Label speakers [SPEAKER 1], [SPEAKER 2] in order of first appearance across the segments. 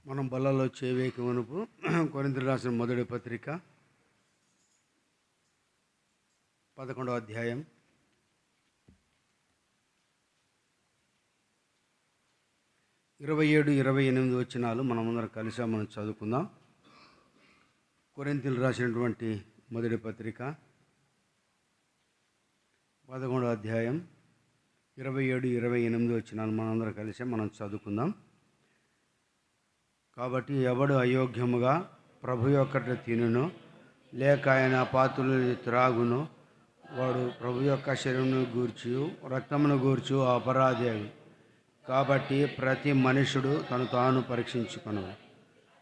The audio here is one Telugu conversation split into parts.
[SPEAKER 1] మనం బల్లలో చేవేకి వనుపు కొరింథీయులకు రాసిన మొదటి పత్రిక 11వ అధ్యాయం 27-28 వచనాలు మనమందరం కలిసి మనం చదువుకుందాం. కొరింథీయులకు రాసినటువంటి మొదటి పత్రిక 11వ అధ్యాయం 27-28 వచనాలు మనందరం కలిసి మనం చదువుకుందాం. కాబట్టి ఎవడు అయోగ్యముగా ప్రభు యొక్కట తినును లేక ఆయన పాత్రలు త్రాగును వాడు ప్రభు యొక్క శరీరమును గూర్చి రక్తమును గూర్చి అపరాధి. కాబట్టి ప్రతి మనుషుడు తను తాను పరీక్షించుకొను,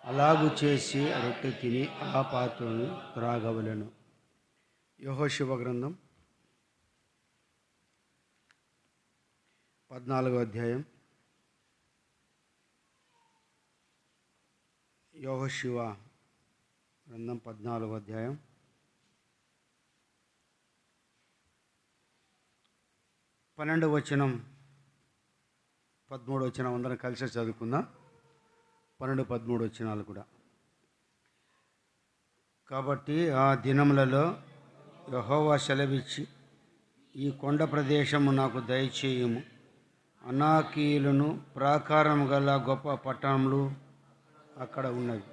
[SPEAKER 1] అలాగూ చేసి రొట్టె తిని ఆ పాత్రను త్రాగవలెను. యెహోషువ గ్రంథం 14వ అధ్యాయం. యెహోషువ గ్రంథం 14వ అధ్యాయం 12వ వచనం 13వ వచనం అందరం కలిసి చదువుకుందాం. 12-13 వచనాలు కూడా. కాబట్టి ఆ దినములలో యెహోవా సెలవిచ్చి ఈ కొండ ప్రదేశము నాకు దయచేయము, అనాకీయులను ప్రాకారము గల గొప్ప పట్టణములు అక్కడ ఉన్నవి.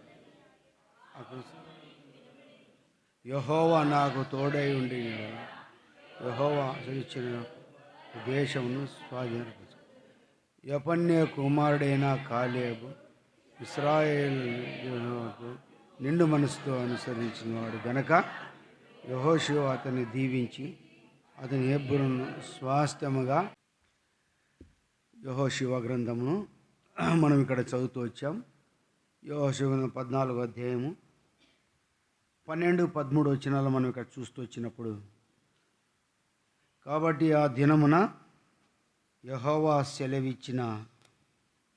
[SPEAKER 1] యెహోవా నాకు తోడై ఉండి యెహోవా ఇచ్చిన దేశమును స్వాధీనపరచు. యెఫన్నె కుమారుడైన కాలేబు ఇశ్రాయేలుకు నిండు మనసుతో అనుసరించిన వాడు గనక యెహోషువ అతన్ని దీవించి అతని హెబ్రోను స్వాస్థ్యముగా. యెహోషువ గ్రంథమును మనం ఇక్కడ చదువుతూ వచ్చాం. యెహోషువ 14వ అధ్యాయము 12-13 వచనాలు మనం ఇక్కడ చూస్తూ వచ్చినప్పుడు, కాబట్టి ఆ దినమున యెహోవా సెలవిచ్చిన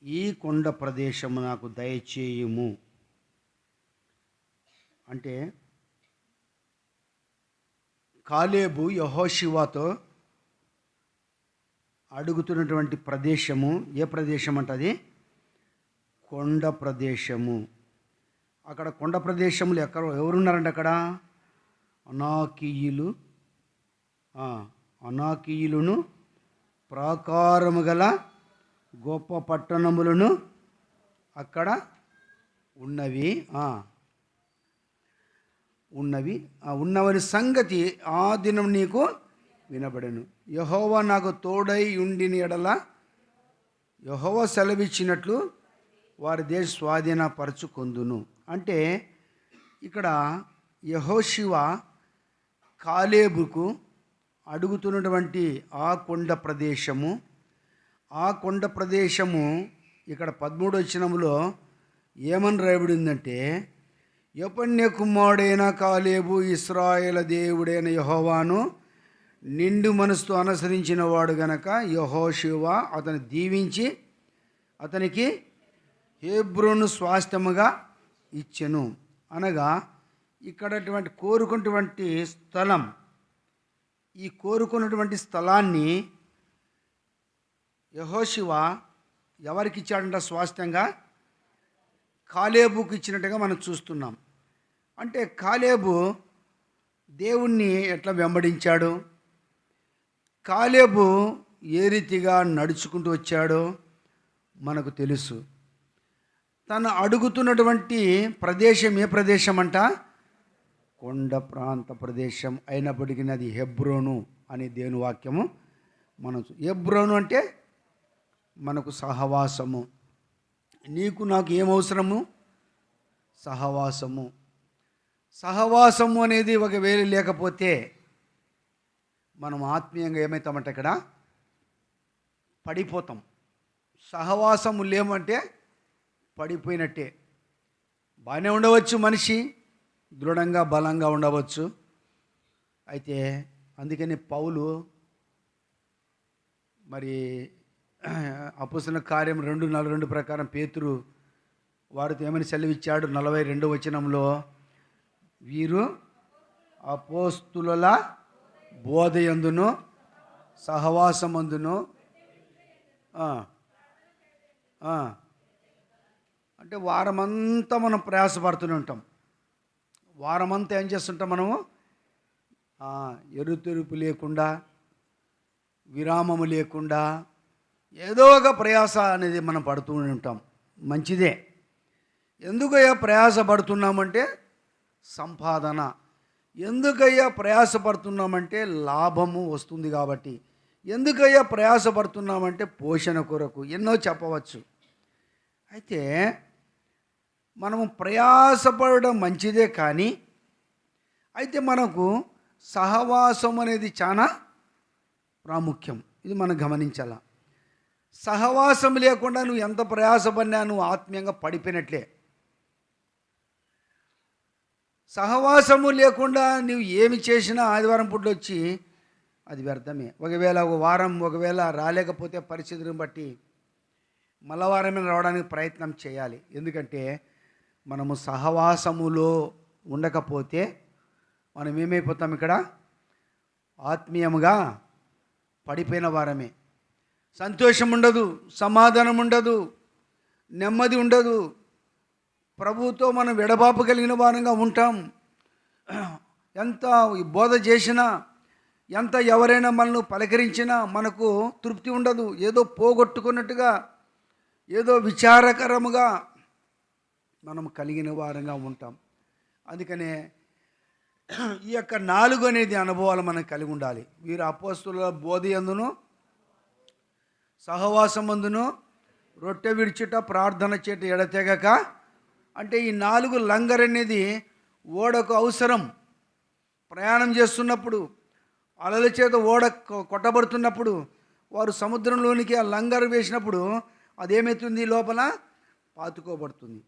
[SPEAKER 1] ఈ కొండ ప్రదేశము నాకు దయచేయుము అంటే కాలేబు యెహోషువతో అడుగుతున్నటువంటి ప్రదేశము ఏ ప్రదేశం అంటే అది కొండ ప్రదేశము. అక్కడ కొండ ప్రదేశములు ఎవరున్నారంటే అక్కడ అనాకీయులను ప్రాకారము గల గొప్ప పట్టణములను అక్కడ ఉన్నవని సంగతి ఆ దినం నీకు వినబడెను. యెహోవా నాకు తోడై ఉండిన ఎడల యెహోవా సెలవిచ్చినట్లు వారి దేశ స్వాధీనపరచుకొందును. అంటే ఇక్కడ యెహోషువ కాలేబుకు అడుగుతున్నటువంటి ఆ కొండ ప్రదేశము ఇక్కడ 13వ వచనములో ఏమని రాయబడిందంటే, యెఫన్నె కుమారుడైన కాలేబు ఇశ్రాయేలు దేవుడైన యెహోవాను నిండు మనసుతో అనుసరించిన వాడు గనక యెహోషువ అతను దీవించి అతనికి హెబ్రోను స్వాస్థ్యముగా ఇచ్చెను. అనగా ఇక్కడటువంటి కోరుకున్నటువంటి స్థలం, ఈ కోరుకున్నటువంటి స్థలాన్ని యెహోషువ ఎవరికి ఇచ్చాడంట స్వాస్థ్యంగా? కాలేబుకు ఇచ్చినట్టుగా మనం చూస్తున్నాం. అంటే కాలేబు దేవుణ్ణి ఎట్లా వెంబడించాడు, కాలేబు ఏ రీతిగా నడుచుకుంటూ వచ్చాడో మనకు తెలుసు. తను అడుగుతున్నటువంటి ప్రదేశం ఏ ప్రదేశం అంట? కొండ ప్రాంత ప్రదేశం అయినప్పటికీ అది హెబ్రోను అనే దేవుని వాక్యము. మనం హెబ్రోను అంటే మనకు సహవాసము. నీకు నాకు ఏమవసరము? సహవాసము అనేది ఒకవేళ లేకపోతే మనం ఆత్మీయంగా ఏమవుతామంటే ఇక్కడ పడిపోతాం. సహవాసము లేమంటే పడిపోయినట్టే. బాగానే ఉండవచ్చు, మనిషి దృఢంగా బలంగా ఉండవచ్చు. అయితే అందుకని పౌలు మరి అపోస్తలుల కార్యం 2:42 ప్రకారం పేతురు వారితో ఏమని సెలవిచ్చాడు? 42వ వచనంలో, వీరు అపోస్తలుల బోధయందును సహవాసమందును అంటే వారమంతా మనం ప్రయాసపడుతూనే ఉంటాం. వారమంతా ఏం చేస్తుంటాం మనము? ఎరుతెరుపు లేకుండా, విరామము లేకుండా ఏదో ఒక ప్రయాస అనేది మనం పడుతూ ఉంటాం. మంచిదే. ఎందుకయ్యా ప్రయాసపడుతున్నామంటే సంపాదన. ఎందుకయ్యా ప్రయాసపడుతున్నామంటే లాభము వస్తుంది కాబట్టి. ఎందుకయ్యా ప్రయాసపడుతున్నామంటే పోషణ కొరకు. ఎన్నో చెప్పవచ్చు. అయితే మనము ప్రయాసపడడం మంచిదే, కానీ అయితే మనకు సహవాసం అనేది చాలా ప్రాముఖ్యం. ఇది మనం గమనించాల. సహవాసం లేకుండా నువ్వు ఎంత ప్రయాసపడినా నువ్వు ఆత్మీయంగా పడిపోయినట్లే. సహవాసము లేకుండా నువ్వు ఏమి చేసినా ఆదివారం పూటలో వచ్చి అది వ్యర్థమే. ఒకవేళ ఒక వారం ఒకవేళ రాలేకపోతే పరిస్థితులను బట్టి మళ్ళా వారమే రావడానికి ప్రయత్నం చేయాలి. ఎందుకంటే మనము సహవాసములో ఉండకపోతే మనం ఏమైపోతాం? ఇక్కడ ఆత్మీయముగా పడిపోయిన వారమే. సంతోషం ఉండదు, సమాధానం ఉండదు, నెమ్మది ఉండదు. ప్రభువుతో మనం విడబాపు కలిగిన వారంగా ఉంటాం. ఎంత బోధ చేసినా, ఎంత ఎవరైనా మనల్ని పలకరించినా మనకు తృప్తి ఉండదు. ఏదో పోగొట్టుకున్నట్టుగా, ఏదో విచారకరముగా మనం కలిగిన వారంగా ఉంటాం. అందుకనే ఈ యొక్క 4 అనేది అనుభవాలు మనకు కలిగి ఉండాలి. వీరు అపోస్తుల బోధ యందును, సహవాసమందును, రొట్టె విడిచుట, ప్రార్థన చేట ఎడతెగక. అంటే ఈ 4 లంగర్ అనేది ఓడకు అవసరం. ప్రయాణం చేస్తున్నప్పుడు, అలల చేత ఓడ కొట్టబడుతున్నప్పుడు, వారు సముద్రంలోనికి ఆ లంగర్ వేసినప్పుడు అదేమవుతుంది? లోపల పాతుకోబడుతుంది.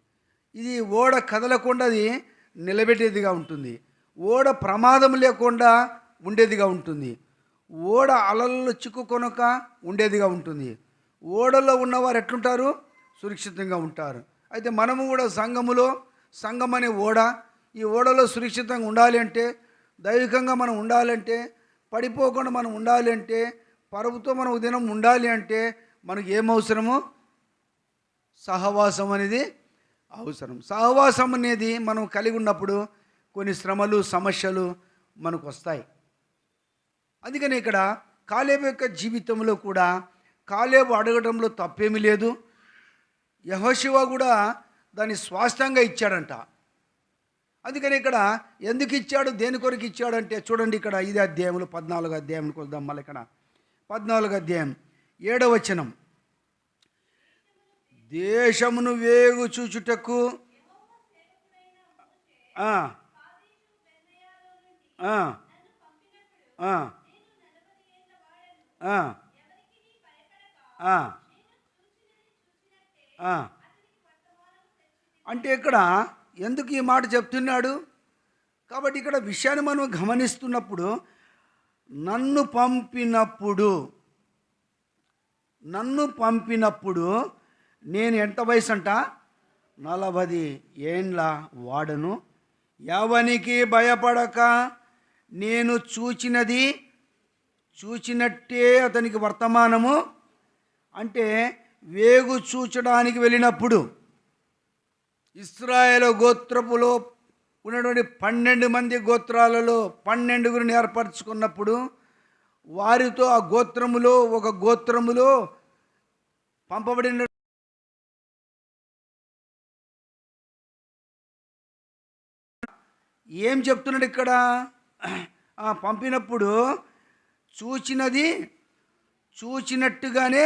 [SPEAKER 1] ఇది ఓడ కదలకుండా అది నిలబెట్టేదిగా ఉంటుంది. ఓడ ప్రమాదం లేకుండా ఉండేదిగా ఉంటుంది. ఓడ అలల్లో చిక్కుకొనక ఉండేదిగా ఉంటుంది. ఓడలో ఉన్నవారు ఎట్లుంటారు? సురక్షితంగా ఉంటారు. అయితే మనము కూడా సంఘం అనే ఓడ, ఈ ఓడలో సురక్షితంగా ఉండాలి అంటే, దైవికంగా మనం ఉండాలంటే, పడిపోకుండా మనం ఉండాలి అంటే, పరుపుతో మనం దినం ఉండాలి అంటే మనకు ఏమవసరము? సహవాసం అనేది అవసరం. సహవాసం అనేది మనం కలిగి ఉన్నప్పుడు కొన్ని శ్రమలు, సమస్యలు మనకు వస్తాయి. అందుకని ఇక్కడ కాలేబు యొక్క జీవితంలో కూడా కాలేబు అడగడంలో తప్పేమీ లేదు. యెహోషువ కూడా దాన్ని స్వాస్థ్యంగా ఇచ్చాడంట. అందుకని ఇక్కడ ఎందుకు ఇచ్చాడు, దేని కొరకు ఇచ్చాడంటే చూడండి, ఇక్కడ 5వ అధ్యాయంలో 14వ అధ్యాయానికి వద్దాం. మళ్ళీ ఇక్కడ 14వ అధ్యాయం 7వ వచనం. దేశమును వేగు చూచుటకు అంటే ఇక్కడ ఎందుకు ఈ మాట చెప్తున్నాడు? కాబట్టి ఇక్కడ విషయాన్ని మనం గమనిస్తున్నప్పుడు, నన్ను పంపినప్పుడు నేను ఎంత వయసు అంట? 40 ఏండ్ల వాడను. ఎవనికి భయపడక నేను చూచినట్టే అతనికి వర్తమానము. అంటే వేగు చూచడానికి వెళ్ళినప్పుడు ఇశ్రాయేలు గోత్రపులో ఉన్నటువంటి 12 మంది గోత్రాలలో 12 ఏర్పరచుకున్నప్పుడు వారితో ఆ గోత్రములో ఒక గోత్రములో పంపబడిన ఏం చెప్తున్నాడు ఇక్కడ? పంపినప్పుడు చూచినట్టుగానే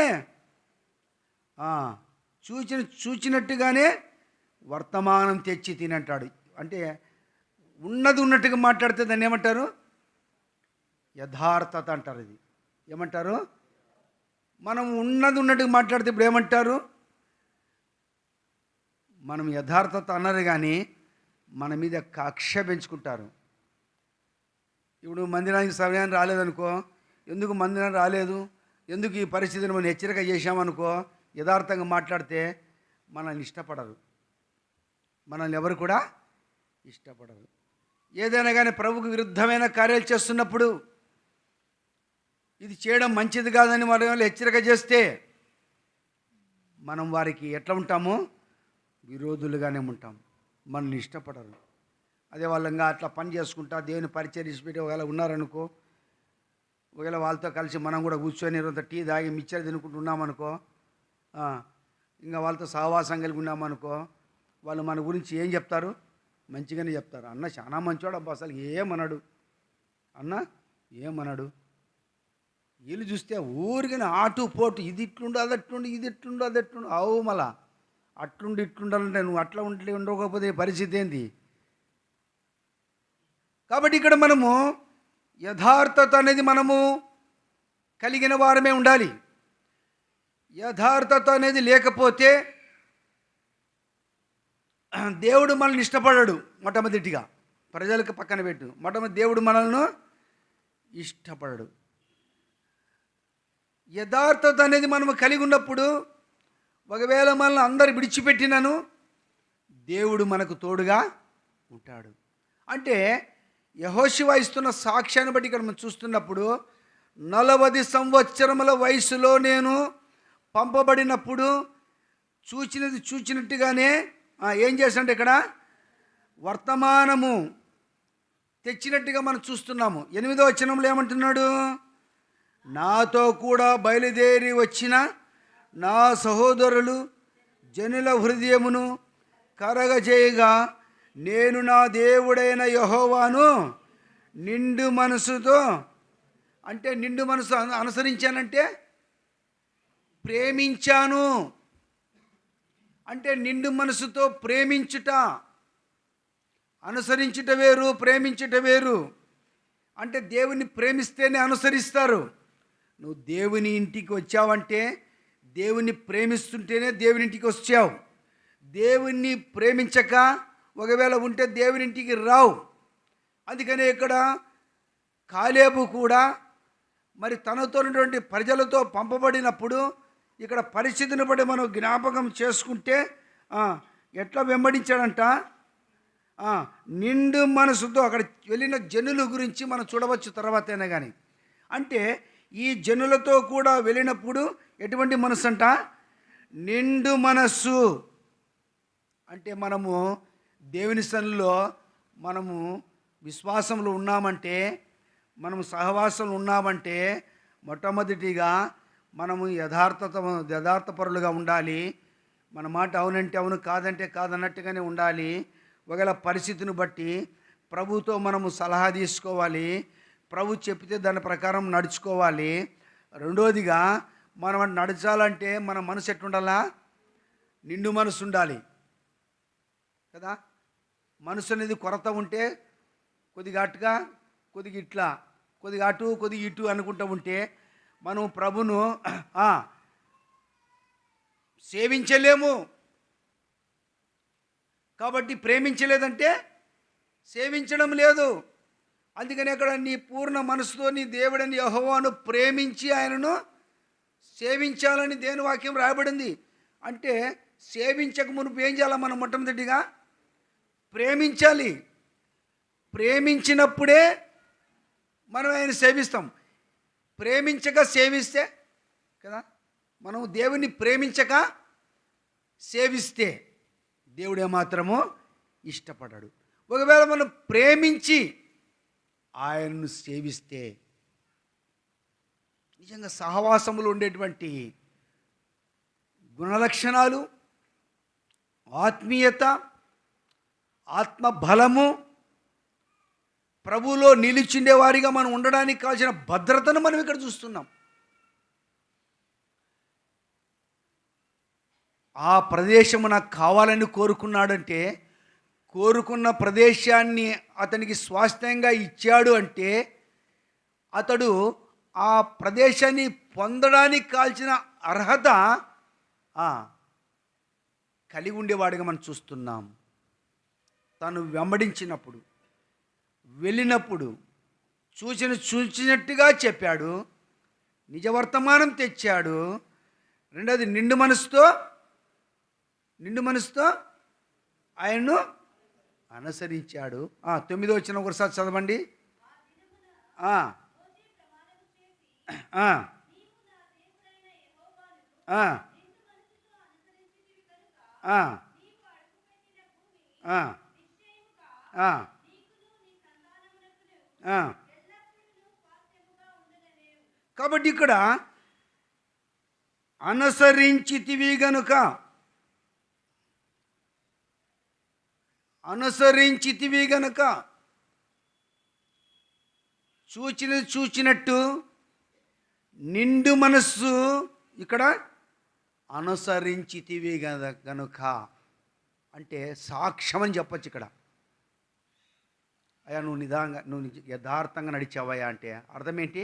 [SPEAKER 1] వర్తమానం తెచ్చి తినంటాడు. అంటే ఉన్నది ఉన్నట్టుగా మాట్లాడితే దాన్ని ఏమంటారు? యథార్థత అంటారు. ఇది ఏమంటారు? మనం ఉన్నది ఉన్నట్టుగా మాట్లాడితే ఇప్పుడు ఏమంటారు? మనం యథార్థత అన్నారు, కానీ మన మీద కక్ష పెంచుకుంటారు. ఇప్పుడు మందిరానికి సమయాన్ని రాలేదనుకో, ఎందుకు మందిరానికి రాలేదు, ఎందుకు ఈ పరిస్థితిని మనం హెచ్చరిక చేశామనుకో, యథార్థంగా మాట్లాడితే మనల్ని ఇష్టపడరు. మనల్ని ఎవరు కూడా ఇష్టపడరు. ఏదైనా కానీ ప్రభువుకు విరుద్ధమైన కార్యాలు చేస్తున్నప్పుడు, ఇది చేయడం మంచిది కాదని వారి హెచ్చరిక చేస్తే మనం వారికి ఎట్లా ఉంటాము? విరోధులుగానే ఉంటాం, మనల్ని ఇష్టపడరు. అదే వాళ్ళంగా అట్లా పని చేసుకుంటా దేవుని పరిచయం పెట్టి ఒకవేళ ఉన్నారనుకో, ఒకవేళ వాళ్ళతో కలిసి మనం కూడా కూర్చొని కొంత టీ తాగి మిక్చర్ తినుకుంటూ ఉన్నామనుకో, ఇంకా వాళ్ళతో సహవాసం కలిగి ఉన్నామనుకో, వాళ్ళు మన గురించి ఏం చెప్తారు? మంచిగానే చెప్తారు. అన్న చాలా మంచివాడు అబ్బా, అసలు ఏమన్నాడు అన్న, ఏమన్నాడు. వీళ్ళు చూస్తే ఊరికనే ఆటు పోటు, ఇది ఇట్లుండు అది అట్లుండు, ఇది ఇట్లుండు అది ఎట్లుండు. అవు మళ్ళా అట్లుండి ఇట్లుండాలంటే నువ్వు అట్లా ఉంటే ఉండకపోతే పరిస్థితి ఏంది? కాబట్టి ఇక్కడ మనము యథార్థత అనేది మనము కలిగిన వారమే ఉండాలి. యథార్థత అనేది లేకపోతే దేవుడు మనల్ని ఇష్టపడడు. మొట్టమొదటిగా ప్రజలకు పక్కన పెట్టు, మొట్టమొదటి దేవుడు మనల్ని ఇష్టపడడు. యథార్థత అనేది మనము కలిగి ఉన్నప్పుడు ఒకవేళ మనల్ని అందరు విడిచిపెట్టినను దేవుడు మనకు తోడుగా ఉంటాడు. అంటే యెహోషువ ఇస్తున్న సాక్ష్యాన్ని బట్టి ఇక్కడ మనం చూస్తున్నప్పుడు 40 సంవత్సరముల వయసులో నేను పంపబడినప్పుడు చూచినది చూచినట్టుగానే ఏం చేశాడంటే ఇక్కడ వర్తమానము తెచ్చినట్టుగా మనం చూస్తున్నాము. 8వ వచనంలో ఏమంటున్నాడు? నాతో కూడా బయలుదేరి వచ్చిన నా సహోదరులు జనుల హృదయమును కరగజేయగా నేను నా దేవుడైన యెహోవాను నిండు మనసుతో, అంటే నిండు మనసు అనుసరించానంటే ప్రేమించాను. అంటే నిండు మనసుతో ప్రేమించుట, అనుసరించుట వేరు, ప్రేమించుట వేరు. అంటే దేవుని ప్రేమిస్తేనే అనుసరిస్తారు. నువ్వు దేవుని ఇంటికి వచ్చావంటే దేవుని ప్రేమిస్తుంటేనే దేవుని ఇంటికి వచ్చావు. దేవుణ్ణి ప్రేమించక ఒకవేళ ఉంటే దేవుని ఇంటికి రావు. అందుకనే ఇక్కడ కాలేబు కూడా మరి తనతో ఉన్నటువంటి ప్రజలతో పంపబడినప్పుడు ఇక్కడ పరిస్థితిని బట్టి మనం జ్ఞాపకం చేసుకుంటే ఎట్లా వెంబడించాడంట, నిండు మనసుతో. అక్కడ వెళ్ళిన జనుల గురించి మనం చూడవచ్చు తర్వాతైనా కానీ. అంటే ఈ జనులతో కూడా వెళ్ళినప్పుడు ఎటువంటి మనసు అంట? నిండు మనస్సు. అంటే మనము దేవుని సన్నిధిలో మనము విశ్వాసంలో ఉన్నామంటే, మనము సహవాసంలో ఉన్నామంటే మొట్టమొదటిగా మనము యథార్థపరులుగా ఉండాలి. మన మాట అవునంటే అవును, కాదంటే కాదన్నట్టుగానే ఉండాలి. ఒకవేళ పరిస్థితిని బట్టి ప్రభుతో మనము సలహా తీసుకోవాలి, ప్రభు చెప్తే దాని ప్రకారం నడుచుకోవాలి. రెండోదిగా మనం నడచాలంటే మన మనసు ఎట్లుండాలా? నిండు మనసు ఉండాలి కదా. మనసు అనేది కొరత ఉంటే కొద్దిగా అటుగా, కొద్దిగా ఇట్లా, కొద్దిగా అటు, కొద్దిగా ఇటు అనుకుంటూ ఉంటే మనం ప్రభును సేవించలేము. కాబట్టి ప్రేమించలేదంటే సేవించడం లేదు. అందుకని అక్కడ నీ పూర్ణ మనసుతో నీ దేవుడని యెహోవాను ప్రేమించి ఆయనను సేవించాలని దేవుని వాక్యం రాయబడింది. అంటే సేవించక మునుపు ఏం చేయాలి? మనం మొట్టమొదటిగా ప్రేమించాలి. ప్రేమించినప్పుడే మనం ఆయన సేవిస్తాం. ప్రేమించక సేవిస్తే కదా, మనం దేవుని ప్రేమించక సేవిస్తే దేవుడు ఏమాత్రమో ఇష్టపడాడు. ఒకవేళ మనం ప్రేమించి ఆయనను సేవిస్తే నిజంగా సహవాసములో ఉండేటువంటి గుణలక్షణాలు, ఆత్మీయత, ఆత్మబలము, ప్రభువులో నిలిచిండే వారిగా మనం ఉండడానికి కావాల్సిన భద్రతను మనం ఇక్కడ చూస్తున్నాం. ఆ ప్రదేశము నాకు కావాలని కోరుకున్నాడంటే, కోరుకున్న ప్రదేశాన్ని అతనికి స్వాస్థ్యంగా ఇచ్చాడు అంటే అతడు ఆ ప్రదేశాన్ని పొందడానికి కావాల్సిన అర్హత కలిగి ఉండేవాడిగా మనం చూస్తున్నాం. తను వెంబడించినప్పుడు, వెళ్ళినప్పుడు చూచినట్టుగా చెప్పాడు, నిజ వర్తమానం తెచ్చాడు. రెండోది నిండు మనసుతో ఆయన్ను అనుసరించాడు. 9వ వచనం ఒకసారి చదవండి. ఆ, ఆ, ఆ. కాబట్టి ఇక్కడ అనుసరించితివి గనుక, అనుసరించితివి గనుక, చూచినది చూచినట్టు నిండు మనస్సు ఇక్కడ అనుసరించితివి గనుక అంటే సాక్ష్యం అని చెప్పచ్చు ఇక్కడ. అయ్యా నువ్వు నిదానంగా, నువ్వు యథార్థంగా నడిచావయ్యా అంటే అర్థం ఏంటి?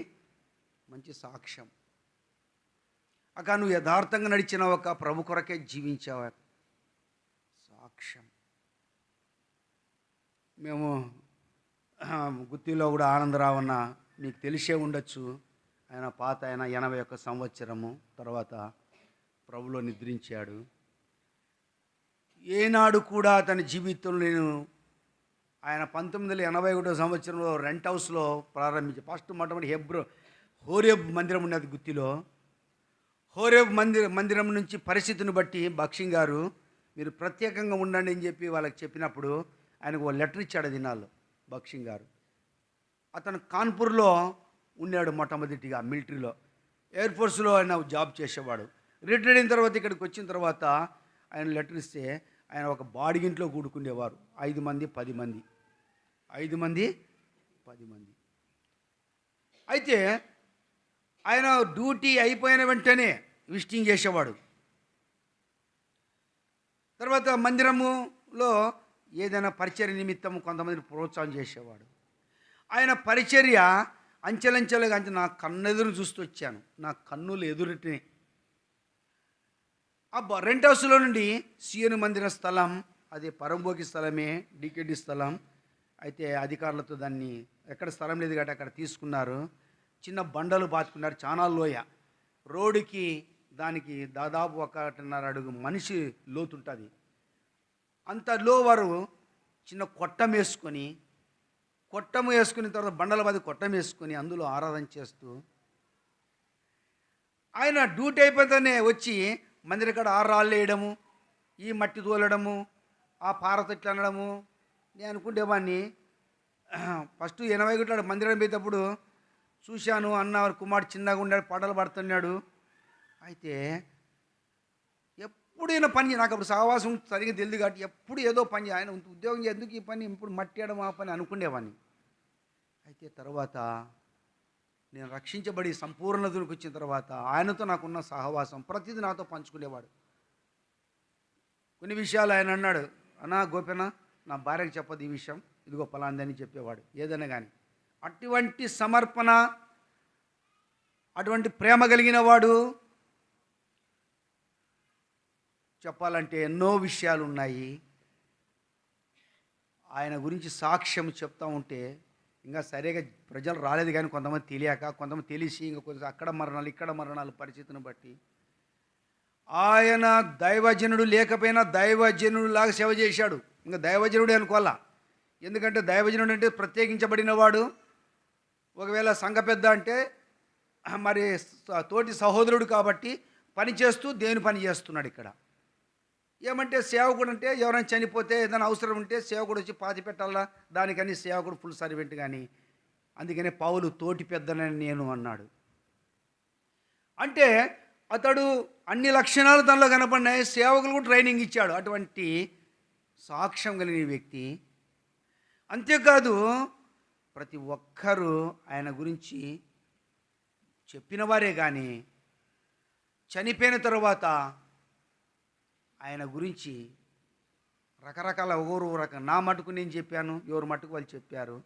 [SPEAKER 1] మంచి సాక్ష్యం. అక్క నువ్వు యథార్థంగా నడిచిన ఒక ప్రభు కొరకే జీవించావా, సాక్ష్యం. మేము గుత్తిలో కూడా ఆనందరావు అన్న మీకు తెలిసే ఉండొచ్చు. ఆయన పాత ఆయన 81 సంవత్సరము తర్వాత ప్రభులో నిద్రించాడు. ఏనాడు కూడా తన జీవితంలో నేను ఆయన 1981 సంవత్సరంలో రెంట్ హౌస్లో ప్రారంభించి ఫస్ట్ మొట్టమొదటి హోరేబ్ మందిరం ఉన్నది గుత్తిలో. హోరేబ్ మందిరం నుంచి పరిస్థితిని బట్టి బక్షింగ్ గారు మీరు ప్రత్యేకంగా ఉండండి అని చెప్పి వాళ్ళకి చెప్పినప్పుడు ఆయనకు ఒక లెటర్ ఇచ్చాడు దినాల్లో బక్షింగ్ గారు. అతను కాన్పూర్లో ఉన్నాడు మొట్టమొదటిగా మిలిటరీలో, ఎయిర్ ఫోర్స్లో ఆయన జాబ్ చేసేవాడు. రిటైర్డ్ అయిన తర్వాత ఇక్కడికి వచ్చిన తర్వాత ఆయన లెటర్ ఇస్తే ఆయన ఒక బాడిగింట్లో కూడుకునేవారు. 5 మంది 10 మంది, 5 మంది 10 మంది. అయితే ఆయన డ్యూటీ అయిపోయిన వెంటనే విజిటింగ్ చేసేవాడు. తర్వాత మందిరములో ఏదైనా పరిచర్య నిమిత్తం కొంతమంది ప్రోత్సాహం చేసేవాడు. ఆయన పరిచర్య అంచెలంచెలుగా నా కన్నెదురు చూస్తూ వచ్చాను, నా కన్నులు ఎదురుటిని. ఆ రెంట్ హౌస్లో నుండి సీఎను మందిర స్థలం, అది పరంబోకి స్థలమే, డికెడి స్థలం. అయితే అధికారులతో దాన్ని ఎక్కడ స్థలం లేదు కాబట్టి అక్కడ తీసుకున్నారు. చిన్న బండలు బాతుకున్నారు, చాలా లోయ. రోడ్డుకి దానికి దాదాపు 1.5 అడుగు మనిషి లోతుంటుంది. అంత లో వారు చిన్న కొట్టం వేసుకుని తర్వాత బండల బాది కొట్టం వేసుకొని అందులో ఆరాధన చేస్తూ ఆయన డ్యూటీ అయిపోతేనే వచ్చి మందిర కాడ 6 రాళ్ళు వేయడము, ఈ మట్టి తోలడము, ఆ పారతొట్లు అనడము. నేను అనుకుంటేవాడిని ఫస్ట్ 81 మందిరం పోయేటప్పుడు చూశాను. అన్న కుమారుడు చిన్నగా ఉన్నాడు, పాటలు పాడుతున్నాడు. అయితే ఎప్పుడు ఈయన పని, నాకు అప్పుడు సహవాసం సరిగ్గా తెలియదు కాబట్టి ఎప్పుడు ఏదో పని, ఆయన ఉద్యోగం ఎందుకు ఈ పని, ఇప్పుడు మట్టేయడం ఆ పని అనుకునేవాడిని. అయితే తర్వాత నేను రక్షించబడి సంపూర్ణతకు వచ్చిన తర్వాత ఆయనతో నాకున్న సహవాసం ప్రతిదీ నాతో పంచుకునేవాడు. కొన్ని విషయాలు ఆయన అన్నాడు, అన్నా గోపేనా నా భార్యకు చెప్పదు ఈ విషయం, ఇదిగో పలాందని చెప్పేవాడు. ఏదైనా కానీ అటువంటి సమర్పణ, అటువంటి ప్రేమ కలిగిన వాడు. చెప్పాలంటే ఎన్నో విషయాలు ఉన్నాయి. ఆయన గురించి సాక్ష్యం చెప్తా ఉంటే ఇంకా సరిగా ప్రజలు రాలేదు, కానీ కొంతమంది తెలియక, కొంతమంది తెలిసి ఇంకా కొంచెం అక్కడ మరణాలు ఇక్కడ మరణాలు పరిస్థితిని బట్టి. ఆయన దైవజనుడు లేకపోయినా దైవజనుడు లాగా సేవ చేశాడు. ఇంకా దైవజనుడే అనుకోవాలా, ఎందుకంటే దైవజనుడు అంటే ప్రత్యేకించబడిన వాడు. ఒకవేళ సంఘ పెద్ద అంటే మరి తోటి సహోదరుడు కాబట్టి పని చేస్తూ దేవుని పని చేస్తున్నాడు. ఇక్కడ ఏమంటే సేవకుడు అంటే ఎవరైనా చనిపోతే ఏదైనా అవసరం ఉంటే సేవకుడు వచ్చి పాతి పెట్టాలా, దానికని సేవకుడు ఫుల్ సర్వెంట్. కానీ అందుకనే పౌలు తోటి పెద్దనని నేను అన్నాడు. అంటే అతడు అన్ని లక్షణాలు తనలో కనపడినాయి, సేవకులు కూడా ట్రైనింగ్ ఇచ్చాడు. అటువంటి సాక్ష్యం కలిగిన వ్యక్తి. అంతేకాదు ప్రతి ఒక్కరూ ఆయన గురించి చెప్పిన వారే కానీ చనిపోయిన తర్వాత ఆయన గురించి రకరకాల ఎవరు నా మటుకు నేను చెప్పాను, ఎవరు మటుకు వాళ్ళు చెప్పారు.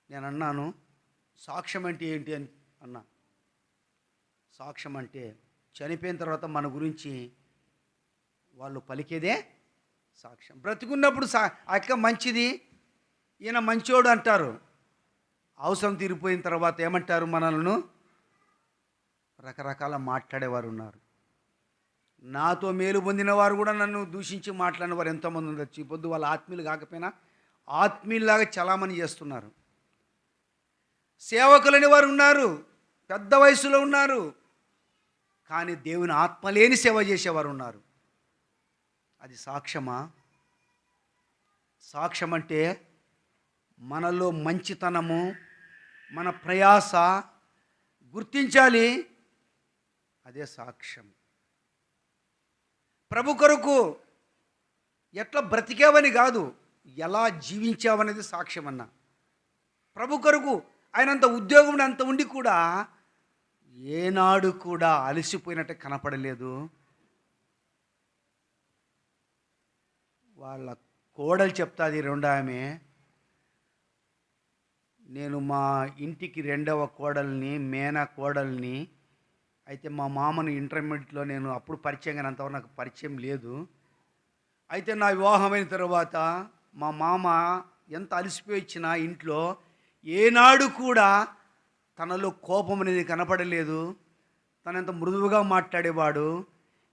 [SPEAKER 1] నేను అన్నాను సాక్ష్యం అంటే ఏంటి అని అన్నా. సాక్ష్యం అంటే చనిపోయిన తర్వాత మన గురించి వాళ్ళు పలికేదే సాక్ష్యం. బ్రతికున్నప్పుడు అక్క మంచిది, ఈయన మంచోడు అంటారు. అవసరం తీరిపోయిన తర్వాత ఏమంటారు? మనల్ని రకరకాల మాట్లాడేవారు ఉన్నారు. నాతో మేలు పొందిన వారు కూడా నన్ను దూషించి మాట్లాడిన వారు ఎంతోమంది ఉండొచ్చు. ఈ పొద్దు వాళ్ళ ఆత్మీయులు కాకపోయినా ఆత్మీయులాగా చలామణి చేస్తున్నారు. సేవకులని వారు ఉన్నారు, పెద్ద వయసులో ఉన్నారు. కానీ దేవుని ఆత్మ లేని సేవ చేసేవారు ఉన్నారు. అది సాక్ష్యమా? సాక్ష్యం అంటే మనలో మంచితనము, మన ప్రయాస గుర్తించాలి. అదే సాక్ష్యం. ప్రభు కొరకు ఎట్లా బ్రతికావని కాదు, ఎలా జీవించావనేది సాక్ష్యం అన్న. ప్రభు కొరకు ఆయనంత ఉద్యోగం అంత ఉండి కూడా ఏనాడు కూడా అలసిపోయినట్టు కనపడలేదు. వాళ్ళ కోడలు చెప్తాది, రెండో ఆమె, నేను మా ఇంటికి రెండవ కోడల్ని, మేనా కోడల్ని. అయితే మా మామను ఇంటర్మీడియట్లో నేను అప్పుడు పరిచయం, కానీ అంతవరకు నాకు పరిచయం లేదు. అయితే నా వివాహమైన తర్వాత మా మామ ఎంత అలసిపోయి వచ్చినా ఇంట్లో ఏనాడు కూడా తనలో కోపం అనేది కనపడలేదు. తనంత మృదువుగా మాట్లాడేవాడు.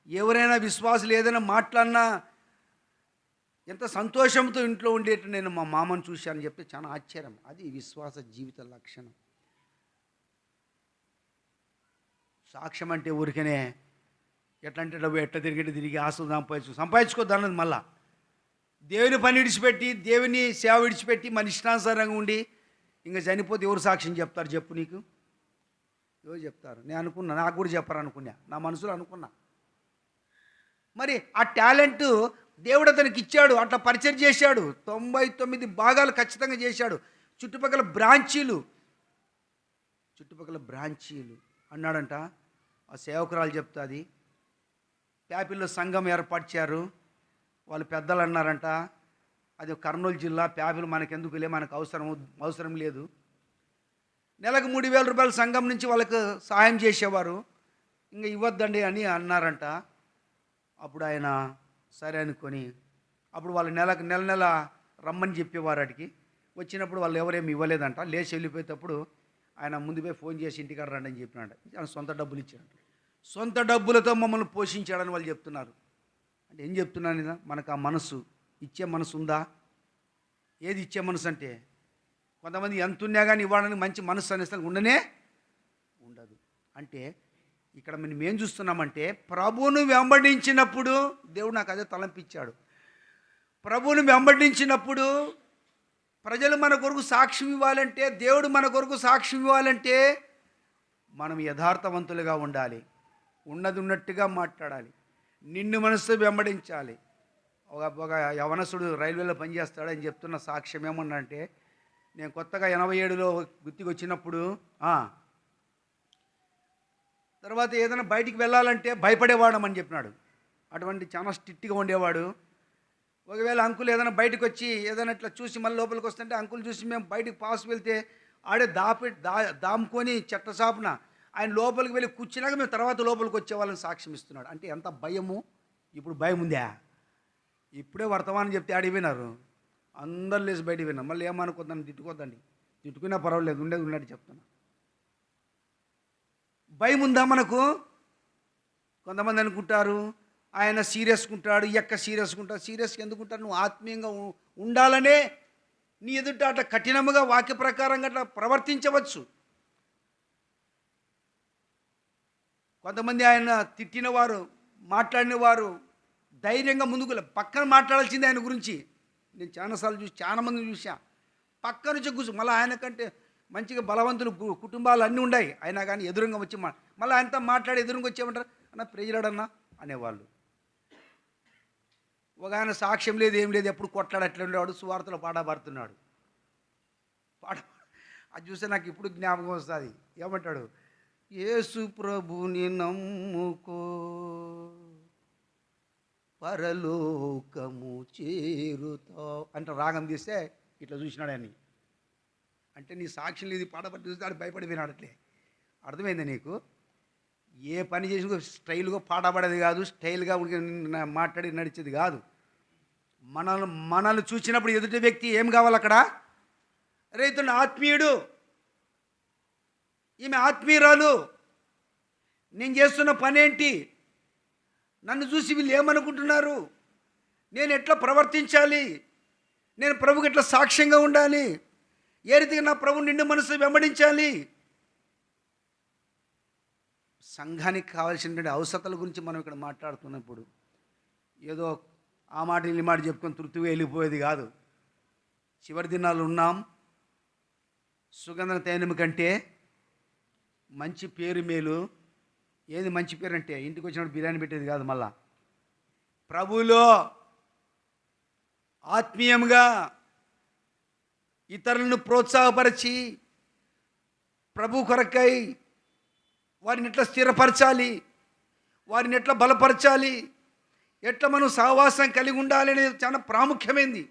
[SPEAKER 1] ఎవరైనా విశ్వాసులు ఏదైనా మాట్లాడినా ఎంత సంతోషంతో ఇంట్లో ఉండేట్టు నేను మా మామను చూశానని చెప్తే చాలా ఆశ్చర్యం. అది విశ్వాస జీవిత లక్షణం. సాక్ష్యం అంటే ఊరికనే ఎట్లంటే డబ్బు ఎట్లా తిరిగి ఆశలు సంపాదించుకోద్దన్నది. మళ్ళా దేవుని పని విడిచిపెట్టి, దేవుని సేవ విడిచిపెట్టి మన ఇష్టానుసారంగా ఉండి ఇంకా చనిపోతే ఎవరు సాక్ష్యం చెప్తారు చెప్పు? నీకు ఎవరు చెప్తారు? నేను అనుకున్నా, నాకు కూడా చెప్పారు అనుకున్నా, నా మనసులో అనుకున్నా. మరి ఆ టాలెంట్ దేవుడు అతనికి ఇచ్చాడు, అట్లా పరిచయం చేశాడు. 99 భాగాలు ఖచ్చితంగా చేశాడు. చుట్టుపక్కల బ్రాంచీలు అన్నాడంట. ఆ సేవకురాలు చెప్తాది, ప్యాపిల్లో సంఘం ఏర్పరిచారు. వాళ్ళు పెద్దలు అన్నారంట, అది కర్నూలు జిల్లా, ప్యాపిల్ మనకెందుకులే, మనకు అవసరం లేదు. నెలకు 3,000 రూపాయల సంఘం నుంచి వాళ్ళకు సాయం చేసేవారు, ఇంకా ఇవ్వద్దండి అని అన్నారంట. అప్పుడు ఆయన సరే అనుకొని, అప్పుడు వాళ్ళు నెల రమ్మని చెప్పేవారు. అడిగి వచ్చినప్పుడు వాళ్ళు ఎవరేమి ఇవ్వలేదంట. లేచి వెళ్ళిపోయేటప్పుడు ఆయన ముందు పోయి ఫోన్ చేసి ఇంటికాడ రండి అని చెప్పినాడు. ఆయన సొంత డబ్బులు ఇచ్చాడు. సొంత డబ్బులతో మమ్మల్ని పోషించాడని వాళ్ళు చెప్తున్నారు. అంటే ఏం చెప్తున్నాను కదా, మనకు ఆ మనసు, ఇచ్చే మనసు ఉందా? ఏది ఇచ్చే మనసు అంటే, కొంతమంది ఎంత ఉన్నా కానీ ఇవ్వడానికి మంచి మనసు అనేసి ఉండదు. అంటే ఇక్కడ మనం ఏం చూస్తున్నామంటే, ప్రభువును వెంబడించినప్పుడు దేవుడు నాకు అదే తలంపించాడు. ప్రభువును వెంబడించినప్పుడు ప్రజలు మన కొరకు సాక్ష్యం ఇవ్వాలంటే, దేవుడు మన కొరకు సాక్ష్యం ఇవ్వాలంటే మనం యథార్థవంతులుగా ఉండాలి, ఉన్నది ఉన్నట్టుగా మాట్లాడాలి, నిన్ను మనసు వెంబడించాలి. ఒక యవనసుడు రైల్వేలో పనిచేస్తాడు అని చెప్తున్న సాక్ష్యం ఏమన్నంటే, నేను కొత్తగా 87లో గుర్తికి వచ్చినప్పుడు తర్వాత ఏదైనా బయటికి వెళ్ళాలంటే భయపడేవాడమని చెప్పినాడు. అటువంటి చాలా స్ట్రిక్ట్గా ఉండేవాడు. ఒకవేళ అంకుల్ ఏదైనా బయటకు వచ్చి ఏదైనా ఇట్లా చూసి మళ్ళీ లోపలికి వస్తుంటే, అంకుల్ చూసి మేము బయటకు పాస్ వెళ్తే ఆడే దాముకొని చెట్ట ఆయన లోపలికి వెళ్ళి కూర్చున్నాక మేము తర్వాత లోపలికి వచ్చేవాళ్ళని సాక్ష్యం ఇస్తున్నాడు. అంటే ఎంత భయము! ఇప్పుడు భయం ఉందా? ఇప్పుడే వర్తమానం చెప్తే ఆడిపోయినారు, అందరు లేచి బయటికి పోయినారు. మళ్ళీ ఏమనుకోద్దని తిట్టుకోద్దండి, తిట్టుకున్నా పర్వాలేదు, ఉండేది ఉన్నట్టు చెప్తున్నా. భయం ఉందా మనకు? కొంతమంది అనుకుంటారు ఆయన సీరియస్గా ఉంటాడు, సీరియస్గా ఉంటాడు. సీరియస్గా ఎందుకుంటాడు? నువ్వు ఆత్మీయంగా ఉండాలనే నీ ఎదుట అట్లా కఠినముగా వాక్య ప్రకారంగా అట్లా ప్రవర్తించవచ్చు. కొంతమంది ఆయన తిట్టినవారు, మాట్లాడినవారు ధైర్యంగా ముందుకు పక్కన మాట్లాడాల్సిందే ఆయన గురించి. నేను చాలాసార్లు చూసి, చాలా మందిని చూసా, పక్క నుంచి కూర్చో. మళ్ళీ ఆయన కంటే మంచిగా బలవంతులు కుటుంబాలు అన్నీ ఉన్నాయి, అయినా కానీ ఎదురుగా వచ్చి మళ్ళీ ఆయనతో మాట్లాడి ఎదురుగా వచ్చేమంటారు, అన్న ప్రెజలాడన్నా అనేవాళ్ళు. ఒక ఆయన సాక్ష్యం లేదు, ఏం లేదు, ఎప్పుడు కొట్లాడట్లే ఉండేవాడు, సువార్తలో పాడబడుతున్నాడు. అది చూస్తే నాకు ఇప్పుడు జ్ఞాపకం వస్తుంది. ఏమంటాడు, యేసు ప్రభుని నమ్ముకో పరలోకము చేరుతావు అంటే రాగం తీస్తే ఇట్లా చూసినాడు అని. అంటే నీ సాక్ష్యం లేదు, పాడబట్టి చూస్తే ఆడు భయపడిపోయినాడు. అట్లే అర్థమైంది నీకు? ఏ పని చేసి స్టైల్గా పాడబడేది కాదు, స్టైల్గా మాట్లాడి నడిచేది కాదు. మనల్ని చూసినప్పుడు ఎదుటి వ్యక్తి ఏం కావాలి అక్కడ? రైతున్న ఆత్మీయుడు, ఈమె ఆత్మీయురాలు, నేను చేస్తున్న పని ఏంటి, నన్ను చూసి వీళ్ళు ఏమనుకుంటున్నారు, నేను ఎట్లా ప్రవర్తించాలి, నేను ప్రభుకి ఎట్లా సాక్ష్యంగా ఉండాలి, ఏ రీతిగా నా ప్రభు నిండు మనసు వెంబడించాలి. సంఘానికి కావాల్సినటువంటి అవసరాల గురించి మనం ఇక్కడ మాట్లాడుతున్నప్పుడు ఏదో ఆ మాట ఈ మాట చెప్పుకొని తృప్తిగా వెళ్ళిపోయేది కాదు. చివరి దినాలు ఉన్నాం. సుగంధ తైలం కంటే మంచి పేరు మేలు. ఏది మంచి పేరు అంటే ఇంటికి వచ్చినప్పుడు బిర్యానీ పెట్టేది కాదు, మళ్ళా ప్రభువులో ఆత్మీయంగా ఇతరులను ప్రోత్సాహపరిచి ప్రభు కొరకై వారిని ఎట్లా స్థిరపరచాలి, వారిని ఎట్లా బలపరచాలి, ఎట్లా మనం సహవాసం కలిగి ఉండాలి అనేది చాలా ప్రాముఖ్యమైంది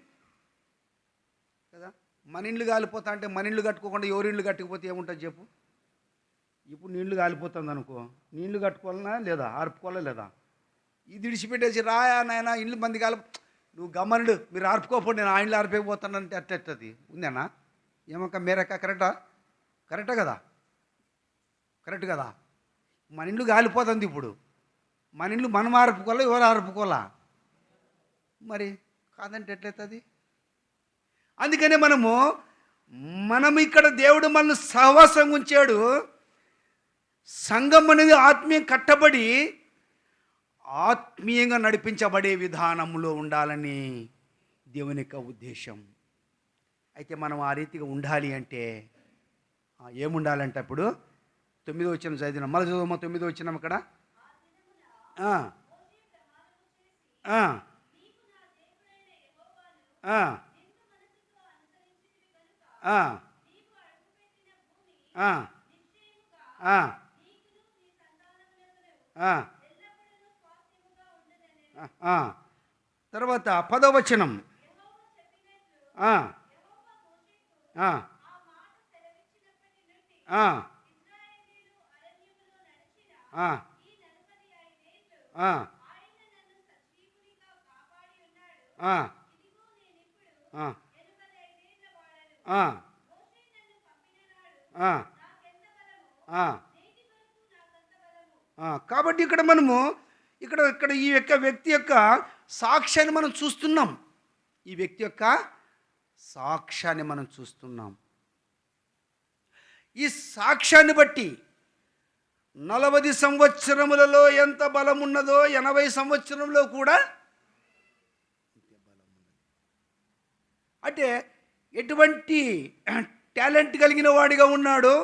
[SPEAKER 1] కదా. మన ఇండ్లు కాలిపోతా అంటే మన ఇండ్లు కట్టుకోకుండా ఎవరి ఇండ్లు కట్టుకుపోతే ఏముంటుంది చెప్పు. ఇప్పుడు నీళ్లు కాలిపోతుంది అనుకో, నీళ్లు కట్టుకోవాలన్నా లేదా, ఆర్పుకోవాలా లేదా, ఇది విడిచిపెట్టేసి రాయా నాయన ఇండ్లు మంది నువ్వు గమనుడు మీరు ఆర్పుకోకపోతే నేను ఆ ఇండ్లు ఆర్పేపోతానంటే అట్టది ఉందేనా? ఏమక్క మేరక్క కరెక్టా కదా, కరెక్ట్ కదా. మన ఇండ్లు కాలిపోతుంది ఇప్పుడు. మన ఇండ్లు మనం ఆర్పుకోవాలా ఎవరు ఆర్పుకోవాలా మరి? కాదంటే ఎట్లయితుంది? అందుకనే మనం ఇక్కడ దేవుడు మనల్ని సహవాసం ఉంచాడు. సంఘం అనేది ఆత్మీయం కట్టబడి ఆత్మీయంగా నడిపించబడే విధానంలో ఉండాలని దేవుని యొక్క ఉద్దేశం. అయితే మనం ఆ రీతిగా ఉండాలి అంటే ఏముండాలంటే అప్పుడు 9వ వచనం చదివిన మళ్ళీ చదువు. 9వ వచనం అక్కడ తర్వాత 10వ వచనం కాబట్టి ఇక్కడ మనము ఇక్కడ ఈ యొక్క వ్యక్తి యొక్క సాక్ష్యాన్ని మనం చూస్తున్నాం. ఈ వ్యక్తి యొక్క సాక్ష్యాన్ని మనం చూస్తున్నాం. ఈ సాక్ష్యాన్ని బట్టి 40 సంవత్సరములలో ఎంత బలం ఉన్నదో 80 సంవత్సరంలో కూడా బలం ఉన్నది. అంటే ఎటువంటి టాలెంట్ కలిగిన వాడిగా ఉన్నాడో,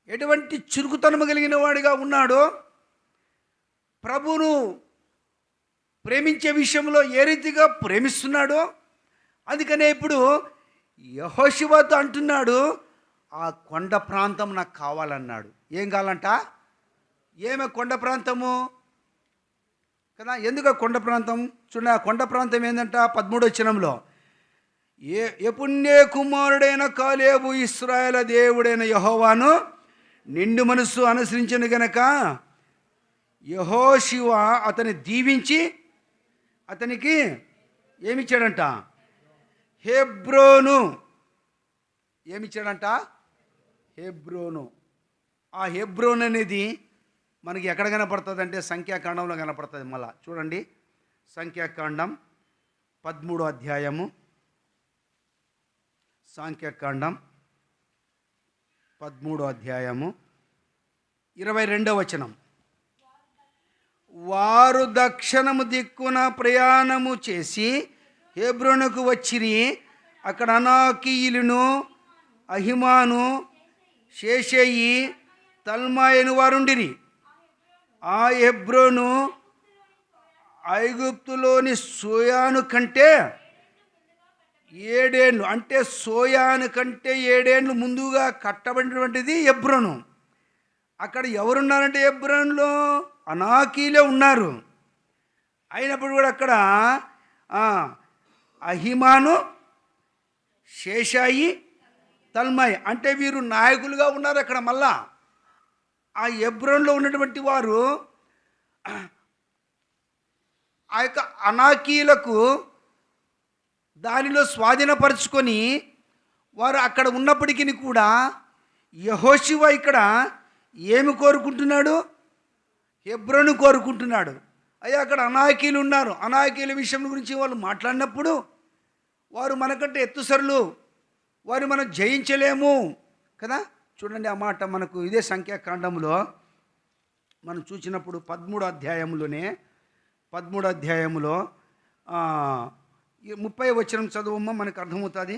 [SPEAKER 1] ఎటువంటి చురుకుతనం కలిగిన వాడిగా ఉన్నాడో, ప్రభువును ప్రేమించే విషయంలో ఏ రీతిగా ప్రేమిస్తున్నాడో, అందుకనే ఇప్పుడు యెహోషువతో అంటున్నాడు, ఆ కొండ ప్రాంతం నాకు కావాలన్నాడు. ఏం కావాలంట? ఏమే కొండ ప్రాంతము కదా. ఎందుకు కొండ ప్రాంతం? చూడండి, ఆ కొండ ప్రాంతం ఏంటంట 13వ వచనంలో, యెఫున్నె కుమారుడైన కాలేబు ఇశ్రాయేలు దేవుడైన యెహోవాను నిండు మనస్సు అనుసరించను గనక యెహోషువ అతన్ని దీవించి అతనికి ఏమిచ్చాడంట? హెబ్రోను. ఏమిచ్చాడంట? హెబ్రోను. ఆ హెబ్రోన్ అనేది మనకి ఎక్కడ కనపడుతుంది అంటే సంఖ్యాకాండంలో కనపడుతుంది. మళ్ళా చూడండి, సంఖ్యాకాండం 13వ అధ్యాయము, సంఖ్యాకాండం 13వ అధ్యాయము 22వ వచనం. వారు దక్షిణము దిక్కున ప్రయాణము చేసి హెబ్రోనుకు వచ్చిరి. అక్కడ అనాకీయులను, అహిమాను, షేషయి, తల్మాయను వారుండిరి. ఆ హెబ్రోను ఐగుప్తులోని సోయాను కంటే 7 ఏళ్ళు, అంటే సోయాను కంటే 7 ఏళ్ళు ముందుగా కట్టబడినటువంటిది హెబ్రోను. అక్కడ ఎవరున్నారంటే హెబ్రోన్లో అనాకీలే ఉన్నారు. అయినప్పుడు కూడా అక్కడ అహిమాను, షేషాయి, తల్మాయి అంటే వీరు నాయకులుగా ఉన్నారు అక్కడ. మళ్ళా ఆ హెబ్రోన్లో ఉన్నటువంటి వారు ఆ యొక్క అనాకీలకు దానిలో స్వాధీనపరుచుకొని వారు అక్కడ ఉన్నప్పటికీ కూడా యెహోషువ ఇక్కడ ఏమి కోరుకుంటున్నాడు? హెబ్రోను కోరుకుంటున్నాడు. అయ్యా అక్కడ అనాకీలు ఉన్నారు. అనాకీల విషయం గురించి వాళ్ళు మాట్లాడినప్పుడు వారు మనకంటే ఎత్తుసరులు, వారు మనం జయించలేము కదా. చూడండి, ఆ మాట మనకు ఇదే సంఖ్యాకాండంలో మనం చూసినప్పుడు 13 అధ్యాయంలోనే 13 అధ్యాయంలో 30 వచనం చదువమ్మ, మనకు అర్థమవుతుంది.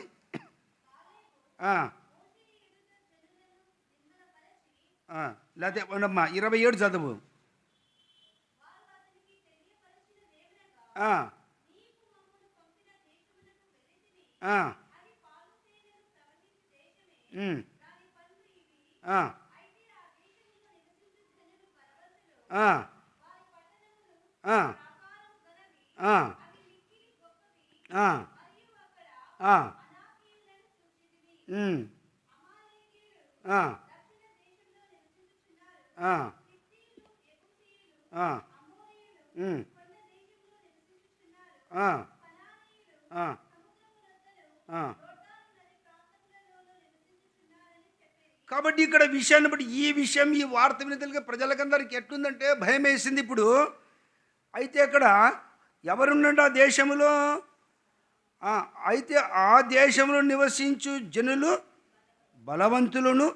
[SPEAKER 1] లేకపోతే అమ్మా 27 చదువు. కాబట్టి ఇక్కడ విషయాన్ని బట్టి ఈ విషయం, ఈ వార్త వినతలుగా ప్రజలకందరికీ ఎట్లుందంటే భయం వేసింది ఇప్పుడు. అయితే అక్కడ ఎవరున్నాడు ఆ దేశంలో? అయితే ఆ దేశంలో నివసించు జనులు బలవంతులను,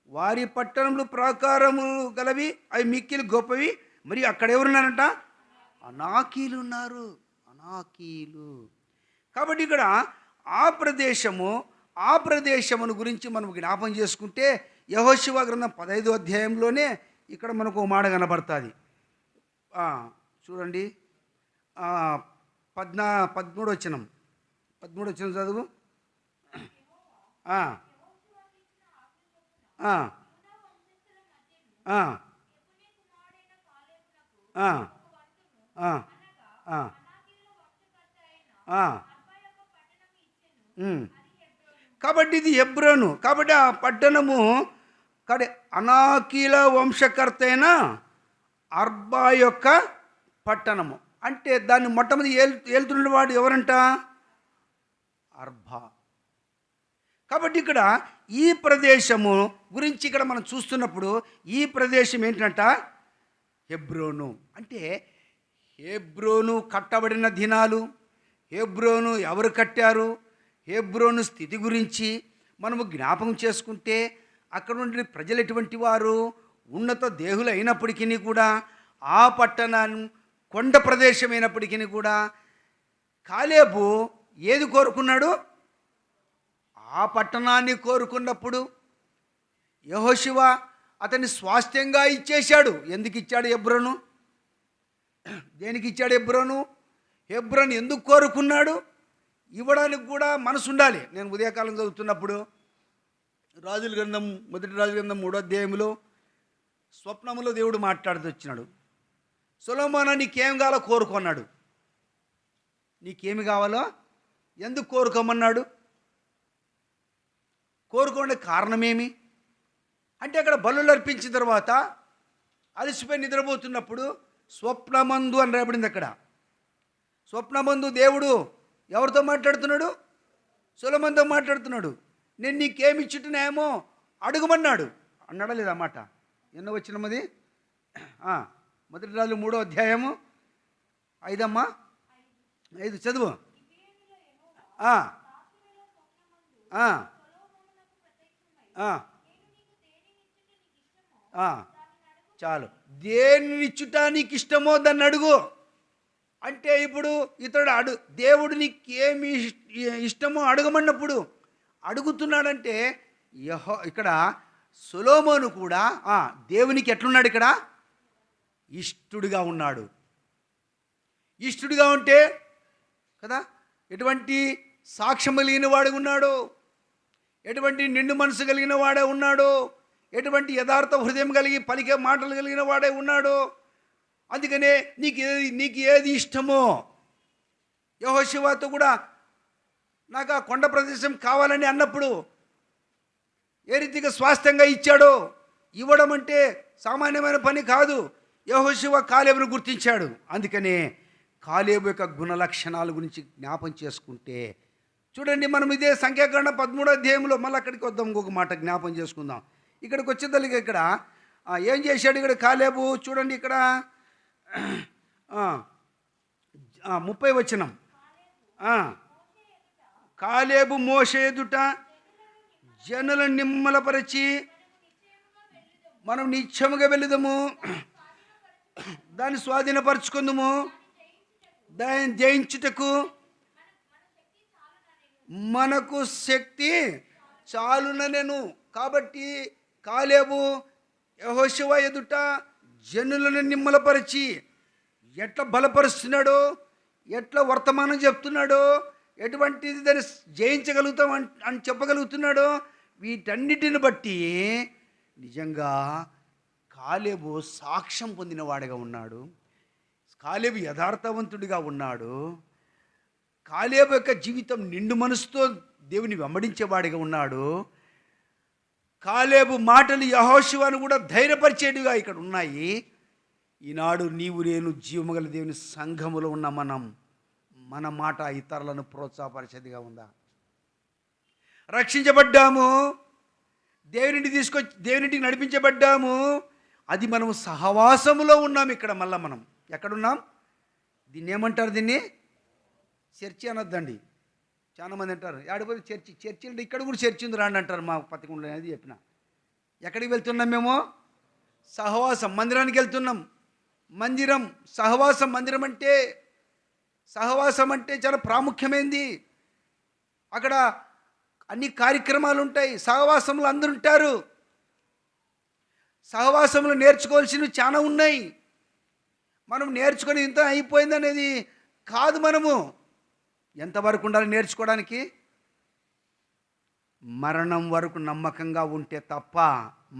[SPEAKER 1] వారి పట్టణములు ప్రాకారము గలవి, అవి మిక్కిలి గొప్పవి. మరి అక్కడ ఎవరున్నారంట? అనాకీలు ఉన్నారు. అనాకీలు. కాబట్టి ఇక్కడ ఆ ప్రదేశమును గురించి మనం జ్ఞాపం చేసుకుంటే యెహోషువ గ్రంథం 15వ అధ్యాయంలోనే ఇక్కడ మనకు మాట కనబడుతుంది. చూడండి 13వ వచనం చదువు. కాబట్టి ఇది హెబ్రోను. కాబట్టి ఆ పట్టణము అనాకీల వంశకర్త అయిన అర్బా యొక్క పట్టణము. అంటే దాన్ని మొట్టమొదటి ఏలుతున్నవాడు ఎవరంట? అర్బా. కాబట్టి ఇక్కడ ఈ ప్రదేశము గురించి ఇక్కడ మనం చూస్తున్నప్పుడు ఈ ప్రదేశం ఏంటంట? హెబ్రోను. అంటే హెబ్రోను కట్టబడిన దినాలు, హెబ్రోను ఎవరు కట్టారు, హెబ్రోను స్థితి గురించి మనము జ్ఞాపకం చేసుకుంటే అక్కడ ఉండే ప్రజలు ఎటువంటి వారు, ఉన్నత దేహులు అయినప్పటికీ కూడా, ఆ పట్టణాన్ని కొండ ప్రదేశమైనప్పటికీ కూడా కాలేబు ఏది కోరుకున్నాడు? ఆ పట్టణాన్ని కోరుకున్నప్పుడు యెహోషువ అతన్ని స్వాస్థ్యంగా ఇచ్చేశాడు. ఎందుకు ఇచ్చాడు హెబ్రోను? దేనికి ఇచ్చాడు హెబ్రోను? హెబ్రోను ఎందుకు కోరుకున్నాడు? ఇవ్వడానికి కూడా మనసు ఉండాలి. నేను ఉదయకాలం చదువుతున్నప్పుడు రాజుల గ్రంథం, మొదటి రాజుల గ్రంథం 3వ అధ్యాయంలో స్వప్నములో దేవుడు మాట్లాడుతూ వచ్చినాడు. సొలొమోను నీకేం కావాలో కోరుకున్నాడు. నీకేమి కావాలో ఎందుకు కోరుకోమన్నాడు? కోరుకోండి కారణమేమి అంటే, అక్కడ బలులు అర్పించిన తర్వాత అలసిపోయి నిద్రపోతున్నప్పుడు స్వప్నమందు అని రాబడింది. అక్కడ స్వప్నమందు దేవుడు ఎవరితో మాట్లాడుతున్నాడు? సొలొమోనుతో మాట్లాడుతున్నాడు. నేను నీకేమి ఇచ్చుటున్నాయేమో అడుగుమన్నాడు. అన్నాడా లేదా మాట? ఎన్నో వచ్చినది? మొదటి రాజులు 3వ అధ్యాయము 5 చదువు. చాలు. దేన్ని ఇచ్చుటానికి ఇష్టమో దాన్ని అడుగు. అంటే ఇప్పుడు ఇతడు దేవుడు నీకు ఏమి ఇష్టమో అడగమన్నప్పుడు అడుగుతున్నాడంటే ఇక్కడ సొలొమోను కూడా దేవునికి ఎట్లున్నాడు? ఇక్కడ ఇష్టుడిగా ఉన్నాడు. ఇష్టుడిగా ఉంటే కదా ఎటువంటి సాక్ష్యం కలిగిన వాడు ఉన్నాడు, ఎటువంటి నిండు మనసు కలిగిన వాడే ఉన్నాడు, ఎటువంటి యథార్థ హృదయం కలిగి పలికే మాటలు కలిగిన వాడే ఉన్నాడు. అందుకనే నీకు ఏది ఇష్టమో, యెహోషువతో కూడా నాకు ఆ కొండ ప్రదేశం కావాలని అన్నప్పుడు ఏ రీతిగా స్వాస్థ్యంగా ఇచ్చాడో, ఇవ్వడం అంటే సామాన్యమైన పని కాదు. యెహోషువ కాలేబును గుర్తించాడు. అందుకనే కాలేబు యొక్క గుణ లక్షణాల గురించి జ్ఞాపం చేసుకుంటే చూడండి, మనం ఇదే సంఖ్యాకాండం 13వ అధ్యాయంలో మళ్ళీ అక్కడికి వద్దాం. ఇంకొక మాట జ్ఞాపం చేసుకుందాం. ఇక్కడికి వచ్చేదానికి ఇక్కడ ఏం చేశాడు ఇక్కడ కాలేబు? చూడండి ఇక్కడ 30 వచనం. కాలేబు మోషే ఎదుట జనులను నిమ్మలపరిచి మనం నిత్యముగా వెళుదము, దాన్ని స్వాధీనపరచుకుందుము. దాన్ని జయించుటకు మనకు శక్తి చాలుననెను. కాబట్టి కాలేబు యెహోషువ ఎదుట జనులను నిమ్మలపరిచి ఎట్లా బలపరుస్తున్నాడో, ఎట్లా వర్తమానం చెప్తున్నాడో, ఎటువంటిది దాన్ని జయించగలుగుతాం అని చెప్పగలుగుతున్నాడో, వీటన్నిటిని బట్టి నిజంగా కాలేబు సాక్ష్యం పొందినవాడిగా ఉన్నాడు. కాలేబు యథార్థవంతుడిగా ఉన్నాడు. కాలేబు యొక్క జీవితం నిండు మనసుతో దేవుని వెంబడించేవాడిగా ఉన్నాడు. కాలేబు మాటలు యెహోషువను కూడా ధైర్యపరిచేటిగా ఇక్కడ ఉన్నాయి. ఈనాడు నీవు నేను జీవముగల దేవుని సంఘములో ఉన్న మన మాట ఇతరులను ప్రోత్సాహపరిచేదిగా ఉందా? రక్షించబడ్డాము, దేవునింటికి నడిపించబడ్డాము. అది మనం సహవాసములో ఉన్నాం. ఇక్కడ మళ్ళీ మనం ఎక్కడున్నాం? దీన్ని ఏమంటారు? దీన్ని చర్చి అనొద్దండి. చాలామంది అంటారు ఆడిపోతే చర్చి అంటే ఇక్కడ కూడా చర్చి ఉంది రాండి అంటారు. మా పత్రికలో అనేది చెప్పిన. ఎక్కడికి వెళ్తున్నాం మేము? సహవాసం, మందిరానికి వెళ్తున్నాం. మందిరం, సహవాసం. మందిరం అంటే, సహవాసం అంటే చాలా ప్రాముఖ్యమైనది. అక్కడ అన్ని కార్యక్రమాలు ఉంటాయి. సహవాసంలో అందరూ ఉంటారు. సహవాసంలో నేర్చుకోవాల్సినవి చాలా ఉన్నాయి. మనం నేర్చుకొని ఇంత అయిపోయింది అనేది కాదు. మనము ఎంతవరకు ఉండాలి నేర్చుకోవడానికి? మరణం వరకు నమ్మకంగా ఉంటే తప్ప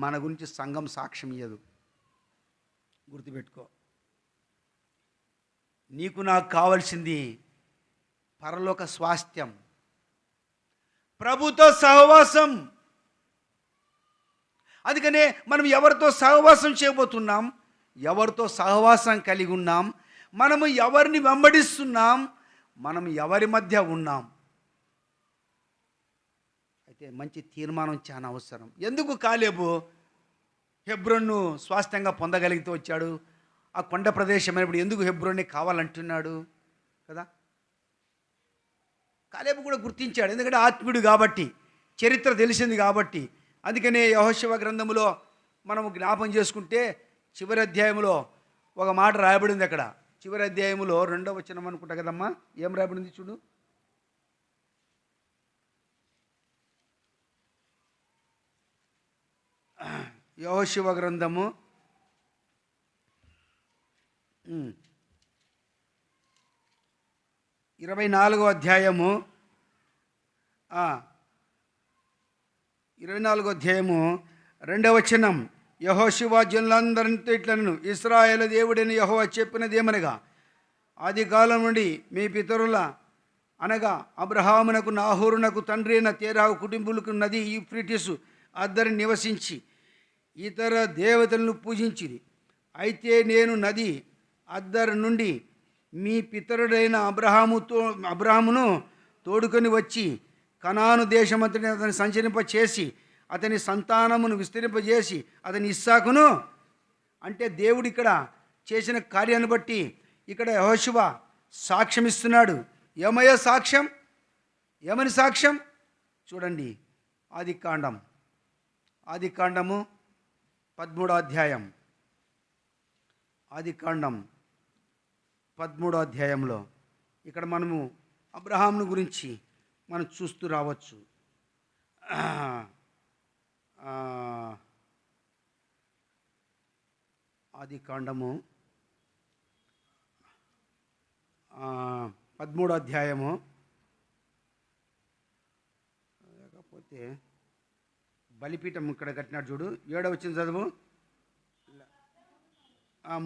[SPEAKER 1] మన గురించి సంఘం సాక్ష్యం ఇయ్యదు. గుర్తుపెట్టుకో. నీకు నాకు కావాల్సింది పరలోక స్వాస్థ్యం, ప్రభుతో సహవాసం. అందుకనే మనం ఎవరితో సహవాసం చేయబోతున్నాం, ఎవరితో సహవాసం కలిగి ఉన్నాం, మనము ఎవరిని వెంబడిస్తున్నాం, మనం ఎవరి మధ్య ఉన్నాం. అయితే మంచి తీర్మానం చాలా అవసరం. ఎందుకు కాలేబు హెబ్రోన్ను స్వాస్థ్యంగా పొందగలిగితే వచ్చాడు? ఆ కొండ ప్రదేశమైనప్పుడు ఎందుకు హెబ్రోన్నే కావాలంటున్నాడు కదా? కాలేబు కూడా గుర్తించాడు. ఎందుకంటే ఆత్మీయుడు కాబట్టి, చరిత్ర తెలిసింది కాబట్టి. అందుకనే యెహోషువ గ్రంథములో మనము జ్ఞాపం చేసుకుంటే చివరి అధ్యాయంలో ఒక మాట రాయబడింది. అక్కడ చివరి అధ్యాయంలో 2వ వచనం అనుకుంటా కదమ్మా, ఏం రాయబడింది చూడు. యెహోషువ గ్రంథము 24వ అధ్యాయము 24వ అధ్యాయము 2వ వచనం. యెహోషువ జనులందరితో ఇట్లను, ఇశ్రాయేలు దేవుడైన యెహోవా చెప్పినదేమనగా, ఆది కాలం నుండి మీ పితరుల అనగా అబ్రహామునకు నాహోరునకు తండ్రి అయిన తేరావు కుటుంబులకు నది యూఫ్రటీసు అద్దరి నివసించి ఇతర దేవతలను పూజించిరి. అయితే నేను నది అద్దరు నుండి మీ పితరుడైన అబ్రహామును తోడుకొని వచ్చి కనాను దేశమంతటిని అతని సంచరింపచేసి అతని సంతానమును విస్తరింపజేసి అతని ఇస్సాకును, అంటే దేవుడు ఇక్కడ చేసిన కార్యాన్ని బట్టి ఇక్కడ యెహోషువ సాక్ష్యం ఇస్తున్నాడు. ఏమయ్యా సాక్ష్యం? ఏమని సాక్ష్యం? చూడండి, ఆదికాండము 13వ అధ్యాయం. ఆదికాండం 13వ అధ్యాయంలో ఇక్కడ మనము అబ్రహామును గురించి మనం చూస్తూ రావచ్చు. ఆదికాండము 13వ అధ్యాయము, లేకపోతే బలిపీఠం ఇక్కడ కట్టినాడు చూడు. 7వ వచనం చదువు.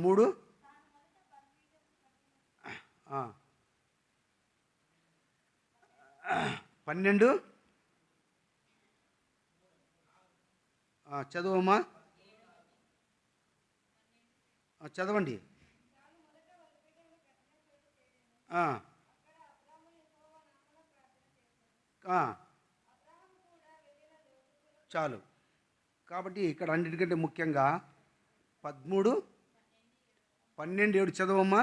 [SPEAKER 1] 3 12 చదువమ్మా, చదవండి. చాలు. కాబట్టి ఇక్కడ అన్నిటికంటే ముఖ్యంగా 13, 12, 7 చదవమ్మా.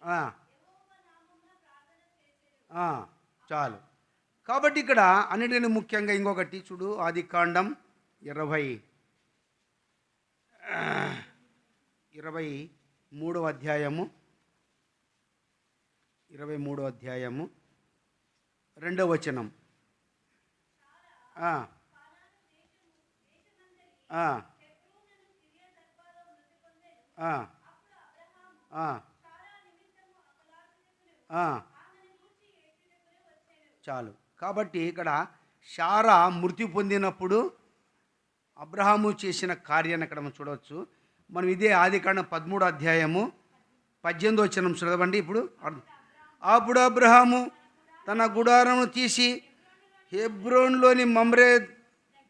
[SPEAKER 1] ఆ, ఆ, చాలు. కాబట్టి ఇక్కడ అన్నిటిని ముఖ్యంగా ఇంకొకటి చూడు, ఆది కాండం 20 23వ అధ్యాయము, 23వ అధ్యాయము 2వ వచనం. ఆ, ఆ, ఆ, ఆ, ఆ, చాలు. కాబట్టి ఇక్కడ శారా మృతి పొందినప్పుడు అబ్రహాము చేసిన కార్యాన్ని అక్కడ మనం చూడవచ్చు. మనం ఇదే ఆదికాండం 13వ అధ్యాయము 18వ వచనం చదవండి ఇప్పుడు. అప్పుడు అబ్రహాము తన గుడారము తీసి హెబ్రోన్లోని మమ్రే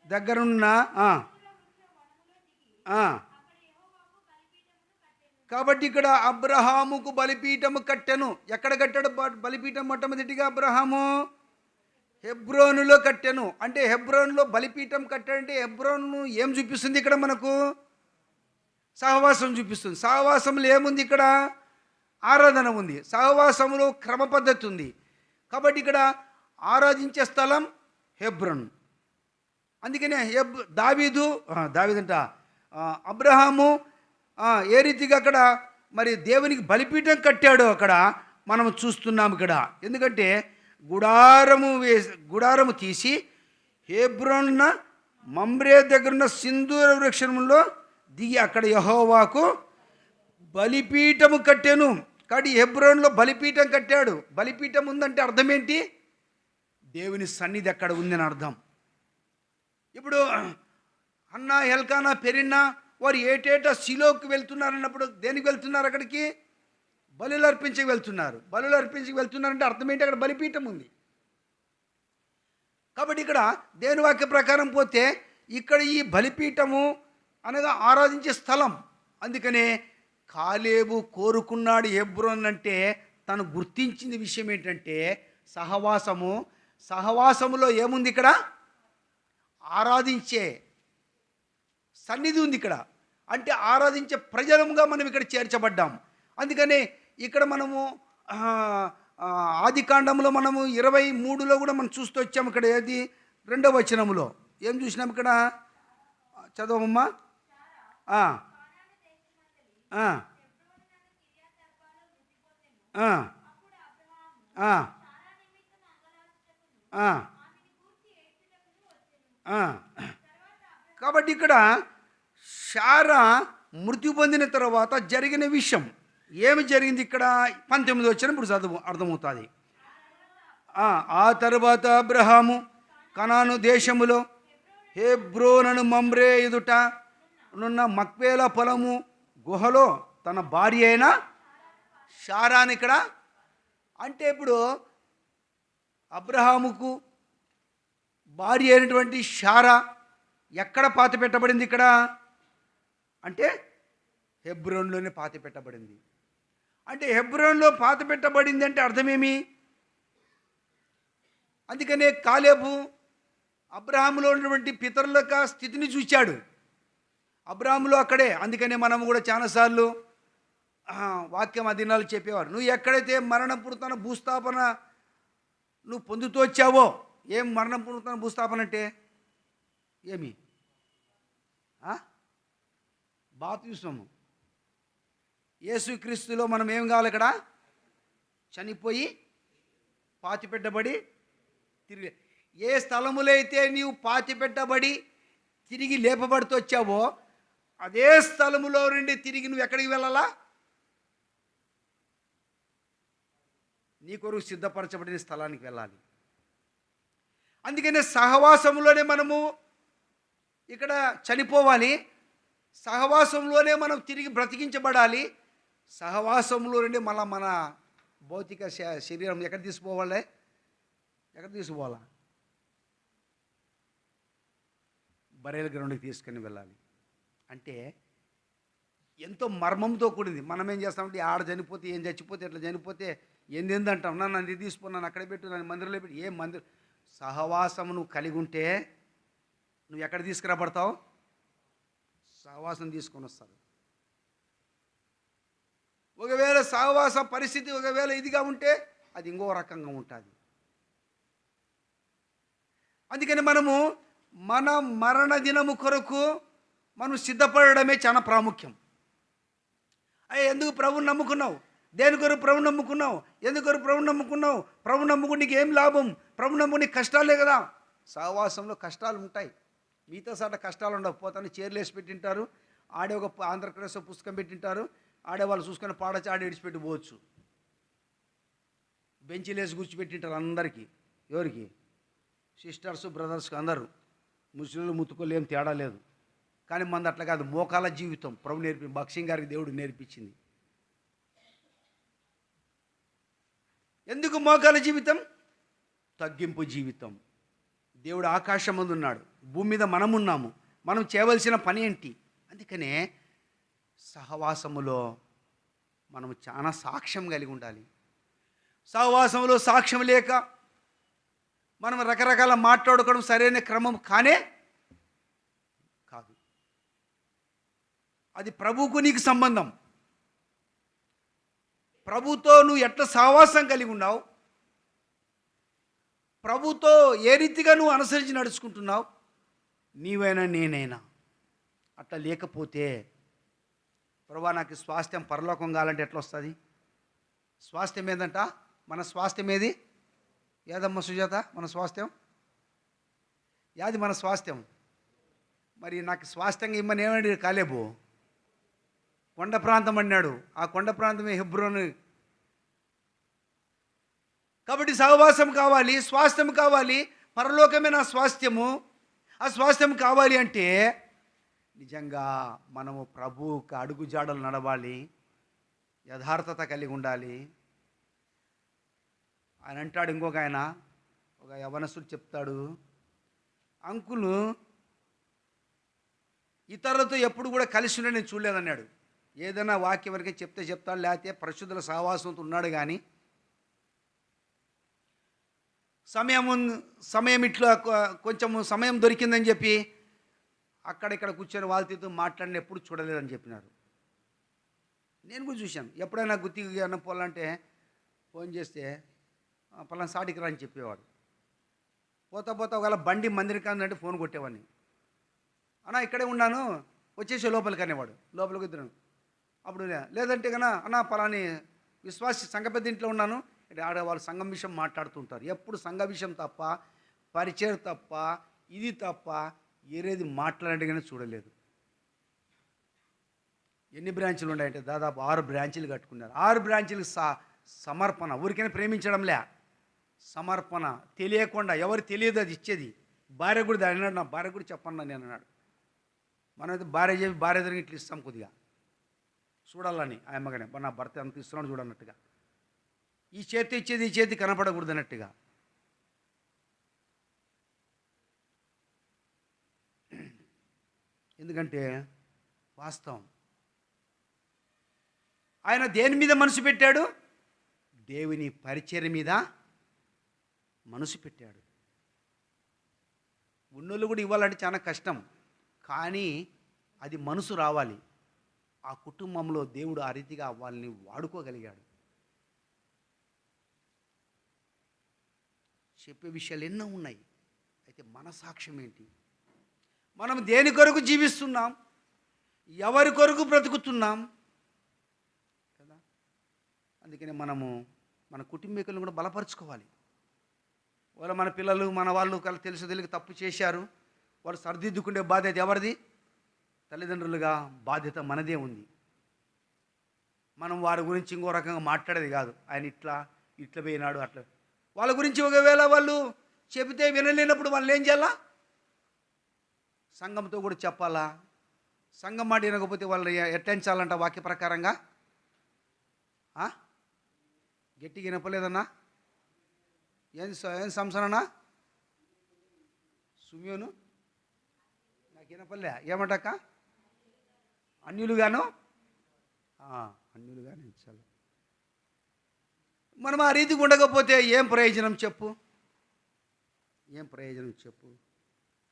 [SPEAKER 1] దగ్గరున్న ఆ, ఆ, కాబట్టి ఇక్కడ అబ్రహాముకు బలిపీఠము కట్టెను. ఎక్కడ కట్టాడు బలిపీఠం? మొట్టమొదటిగా అబ్రహాము హెబ్రోనులో కట్టెను. అంటే హెబ్రోన్లో బలిపీఠం కట్టాడంటే హెబ్రోను ఏం చూపిస్తుంది ఇక్కడ మనకు? సహవాసం చూపిస్తుంది. సహవాసంలో ఏముంది ఇక్కడ? ఆరాధన ఉంది. సహవాసంలో క్రమ పద్ధతి ఉంది. కాబట్టి ఇక్కడ ఆరాధించే స్థలం హెబ్రోన్. అందుకనే దావీదంట అబ్రహాము ఏ రీతిగా అక్కడ మరి దేవునికి బలిపీఠం కట్టాడో అక్కడ మనం చూస్తున్నాం ఇక్కడ. ఎందుకంటే గుడారము తీసి హెబ్రోన్న మమ్రే దగ్గరున్న సింధూర వృక్షంలో దిగి అక్కడ యెహోవాకు బలిపీఠము కట్టాను. కాబట్టి హెబ్రోన్లో బలిపీఠం కట్టాడు. బలిపీఠం ఉందంటే అర్థం ఏంటి? దేవుని సన్నిధి అక్కడ ఉందని అర్థం. ఇప్పుడు అన్నా, ఎల్కానా, పెరిన్నా వారు ఏటేటా శిలోకి వెళ్తున్నారన్నప్పుడు దేనికి వెళ్తున్నారు? అక్కడికి బలులు అర్పించకి వెళ్తున్నారు. బలులు అర్పించకి వెళ్తున్నారంటే అర్థం ఏంటి? అక్కడ బలిపీఠం ఉంది. కాబట్టి ఇక్కడ దేవుని వాక్య ప్రకారం పోతే ఇక్కడ ఈ బలిపీఠము అనగా ఆరాధించే స్థలం. అందుకనే కాలేబు కోరుకున్నాడు హెబ్రోన్ అంటే తను గుర్తించిన విషయం ఏంటంటే సహవాసములో ఏముంది? ఇక్కడ ఆరాధించే సన్నిధి ఉంది. ఇక్కడ అంటే ఆరాధించే ప్రజలముగా మనం ఇక్కడ చేర్చబడ్డాం. అందుకని ఇక్కడ మనము ఆది కాండంలో మనము 23లో కూడా మనం చూస్తూ వచ్చాము. ఇక్కడ ఏది 2వ వచనములో ఏం చూసినాం? ఇక్కడ చదవమ్మా. కాబట్టి ఇక్కడ శారా మృతి పొందిన తర్వాత జరిగిన విషయం ఏమి జరిగింది ఇక్కడ 19వ వచనం ఇప్పుడు చదువు అర్థమవుతుంది. ఆ తర్వాత అబ్రహాము కనాను దేశములో హెబ్రోనను మమ్రే ఎదుట నున్న మక్పేల పొలము గుహలో తన భార్య అయిన శారాని ఇక్కడ అంటే ఇప్పుడు అబ్రహాముకు భార్య అయినటువంటి శారా ఎక్కడ పాతి పెట్టబడింది? ఇక్కడ అంటే హెబ్రోన్లోనే పాతి పెట్టబడింది. అంటే హెబ్రోన్లో పాతి పెట్టబడింది అంటే అర్థమేమి? అందుకనే కాలేబు అబ్రహాములో ఉన్నటువంటి పితరుల యొక్క స్థితిని చూశాడు. అబ్రహాములో అక్కడే. అందుకనే మనము కూడా చాలాసార్లు వాక్యం అధీనాలు చెప్పేవారు. నువ్వు ఎక్కడైతే మరణం పుడుతున్న భూస్థాపన నువ్వు పొందుతూ వచ్చావో, ఏం మరణం పుడుతున్న భూస్థాపన అంటే ఏమి? బాప్తిస్మము. యేసుక్రీస్తులో మనం ఏం కావాలి? ఇక్కడ చనిపోయి పాతి పెట్టబడి తిరిగి ఏ స్థలములో అయితే నీవు పాతి పెట్టబడి తిరిగి లేపబడుతూ వచ్చావో అదే స్థలములో నుండి తిరిగి నువ్వు ఎక్కడికి వెళ్ళాలా? నీ కొరకు సిద్ధపరచబడిన స్థలానికి వెళ్ళాలి. అందుకనే సహవాసంలోనే మనము ఇక్కడ చనిపోవాలి. సహవాసంలోనే మనం తిరిగి బ్రతికించబడాలి. సహవాసంలో నుండి మళ్ళీ మన భౌతిక శరీరం ఎక్కడ తీసుకోవాలి? ఎక్కడ తీసుకోవాలా? బరేల గ్రౌండ్కి తీసుకొని వెళ్ళాలి. అంటే ఎంతో మర్మంతో కూడింది. మనం ఏం చేస్తామంటే ఆడ చనిపోతే ఏం చచ్చిపోతే ఎట్లా చనిపోతే ఏందంటాం. నన్ను అది తీసుకున్నాను అక్కడ పెట్టు, నన్ను మందిరంలో పెట్టి ఏం మందిరం. సహవాసం నువ్వు కలిగి ఉంటే నువ్వు ఎక్కడ తీసుకురాబడతావు? సహవాసం తీసుకొని వస్తారు.
[SPEAKER 2] ఒకవేళ సహవాస పరిస్థితి ఒకవేళ ఇదిగా ఉంటే అది ఇంకో రకంగా ఉంటుంది. అందుకని మనము మన మరణ దినము కొరకు మనం సిద్ధపడడమే చాలా ప్రాముఖ్యం. అయ్యే ఎందుకు ప్రభుని నమ్ముకున్నావు? దేని కొరకు ప్రభుని నమ్ముకున్నావు? ఎందుకు కొరకు ప్రభుని నమ్ముకున్నావు? ప్రభుని నమ్ముకుని నీకు ఏం లాభం? ప్రభుని నమ్ముకుని కష్టాలే కదా. సహవాసంలో కష్టాలు ఉంటాయి. మీతో సాట కష్టాలు ఉండవు. పోతాను చీరలేసి పెట్టింటారు, ఆడే ఒక ఆంధ్రప్రదేశ్ పుస్తకం పెట్టింటారు, ఆడే వాళ్ళు చూసుకొని పాడచ్చి ఆడే విడిచిపెట్టి పోవచ్చు. బెంచీలేసి కూర్చోబెట్టింటారు అందరికీ. ఎవరికి? సిస్టర్స్ బ్రదర్స్కి అందరూ. ముస్లింలు ముత్తుకోలు ఏం తేడా లేదు. కానీ మంది అట్లా కాదు, మోకాల జీవితం ప్రభు భక్సింగ్ గారికి దేవుడు నేర్పించింది. ఎందుకు మోకాల జీవితం? తగ్గింపు జీవితం. దేవుడు ఆకాశం ముందు ఉన్నాడు, భూమి మీద మనం ఉన్నాము. మనం చేయవలసిన పని ఏంటి? అందుకనే సహవాసములో మనం చాలా సాక్ష్యం కలిగి ఉండాలి. సహవాసంలో సాక్ష్యం లేక మనం రకరకాల మాట్లాడుకోవడం సరైన క్రమం కానే కాదు. అది ప్రభువుకు నీకు సంబంధం. ప్రభుతో నువ్వు ఎట్లా సహవాసం కలిగి ఉన్నావు, ప్రభుతో ఏ రీతిగా నువ్వు అనుసరించి నడుచుకుంటున్నావు, నీవైనా నేనైనా. అట్లా లేకపోతే ప్రభువా నాకు స్వాస్థ్యం పరలోకం కావాలంటే ఎట్లా వస్తుంది? స్వాస్థ్యం ఏదంట? మన స్వాస్థ్యం ఏది? ఏదమ్మా సుజాత మన స్వాస్థ్యం? యాది మన స్వాస్థ్యం? మరి నాకు స్వాస్థ్యంగా ఇమ్మని ఏమన్నాడు కాలేబు? కొండ ప్రాంతం అన్నాడు. ఆ కొండ ప్రాంతమే హెబ్రోను. కాబట్టి సహవాసం కావాలి, స్వాస్థ్యం కావాలి. పరలోకమే నా స్వాస్థ్యము. ఆ స్వాస్థ్యం కావాలి అంటే నిజంగా మనము ప్రభువుకి అడుగు జాడలు నడవాలి, యథార్థత కలిగి ఉండాలి. ఆయన అంటాడు, ఇంకొక ఆయన ఒక యవనస్తుడు చెప్తాడు, అంకులు ఇతరులతో ఎప్పుడు కూడా కలిసి ఉండే నేను చూడలేదన్నాడు. ఏదైనా వాక్యం వరకే చెప్తాడు, లేకపోతే పరిశుద్ధుల సహవాసంతో ఉన్నాడు. కానీ సమయం ఇట్లా కొంచెం సమయం దొరికిందని చెప్పి అక్కడిక్కడ కూర్చొని వాళ్ళతో మాట్లాడిన ఎప్పుడు చూడలేదని చెప్పినారు. నేను కూడా చూశాను. ఎప్పుడైనా గుత్తికి అన్న పోవాలంటే ఫోన్ చేస్తే పలానా సాటికి రా అని చెప్పేవాడు. పోతా ఒకవేళ బండి మందిరం కాదంటే ఫోన్ కొట్టేవాడిని. అన్నా ఇక్కడే ఉన్నాను వచ్చేసి లోపలికి అనేవాడు. లోపలికి ఇద్దరు. అప్పుడు లేదంటే కన్నా అన్నా పలాని విశ్వాసి సంఘ పెద్ద ఇంట్లో ఉన్నాను, ఆడ వాళ్ళు సంఘం విషయం మాట్లాడుతుంటారు. ఎప్పుడు సంఘ విషయం తప్ప, పరిచయం తప్ప, ఇది తప్ప ఏరేది మాట్లాడే కానీ చూడలేదు. ఎన్ని బ్రాంచులు ఉన్నాయంటే దాదాపు 6 బ్రాంచీలు కట్టుకున్నారు. 6 బ్రాంచీలకు సమర్పణ. ఊరికైనా ప్రేమించడంలే, సమర్పణ. తెలియకుండా, ఎవరు తెలియదు అది ఇచ్చేది. భార్య కూడా అన్నాడు, నా భార్య కూడా చెప్పన్నా నేను అన్నాడు. మనమైతే భార్య చెప్పి భార్య దగ్గర ఇట్లా ఇస్తాం కొద్దిగా చూడాలని. ఆ అమ్మగానే నా భర్త ఎంత ఇస్తున్నాడు చూడన్నట్టుగా. ఈ చేతి ఇచ్చేది ఈ చేతి కనపడకూడదు అన్నట్టుగా. ఎందుకంటే వాస్తవం. ఆయన దేని మీద మనసు పెట్టాడు? దేవుని పరిచర్య మీద మనసు పెట్టాడు. ఉన్నోళ్ళు కూడా ఇవ్వాలంటే చాలా కష్టం, కానీ అది మనసు రావాలి. ఆ కుటుంబంలో దేవుడు ఆ రీతిగా వాళ్ళని వాడుకోగలిగాడు. చెప్పే విషయాలు ఎన్నో ఉన్నాయి. అయితే మన సాక్ష్యం ఏంటి? మనం దేని కొరకు జీవిస్తున్నాం, ఎవరి కొరకు బ్రతుకుతున్నాం కదా. అందుకని మనము మన కుటుంబీకులను కూడా బలపరుచుకోవాలి. వాళ్ళు మన పిల్లలు మన వాళ్ళు తెలుసు తెలియక తప్పు చేశారు, వాళ్ళు సరిదిద్దుకునే బాధ్యత ఎవరిది? తల్లిదండ్రులుగా బాధ్యత మనదే ఉంది. మనం వారి గురించి ఇంకో రకంగా మాట్లాడేది కాదు. ఆయన ఇట్లా పోయినాడు అట్లా. వాళ్ళ గురించి ఒకవేళ వాళ్ళు చెబితే వినలేనప్పుడు వాళ్ళు ఏం చేయాలా? సంఘంతో కూడా చెప్పాలా. సంఘం మాట వినకపోతే వాళ్ళు ఎట్టించాలంట వాక్య ప్రకారంగా? గట్టిగా వినపలేదన్నా? ఏం సంసరణ సుమ్యోను నాకు వినపలే. ఏమంటాక అన్యులుగాను ఇచ్చాలి. మనం ఆ రీతికి ఉండకపోతే ఏం ప్రయోజనం చెప్పు?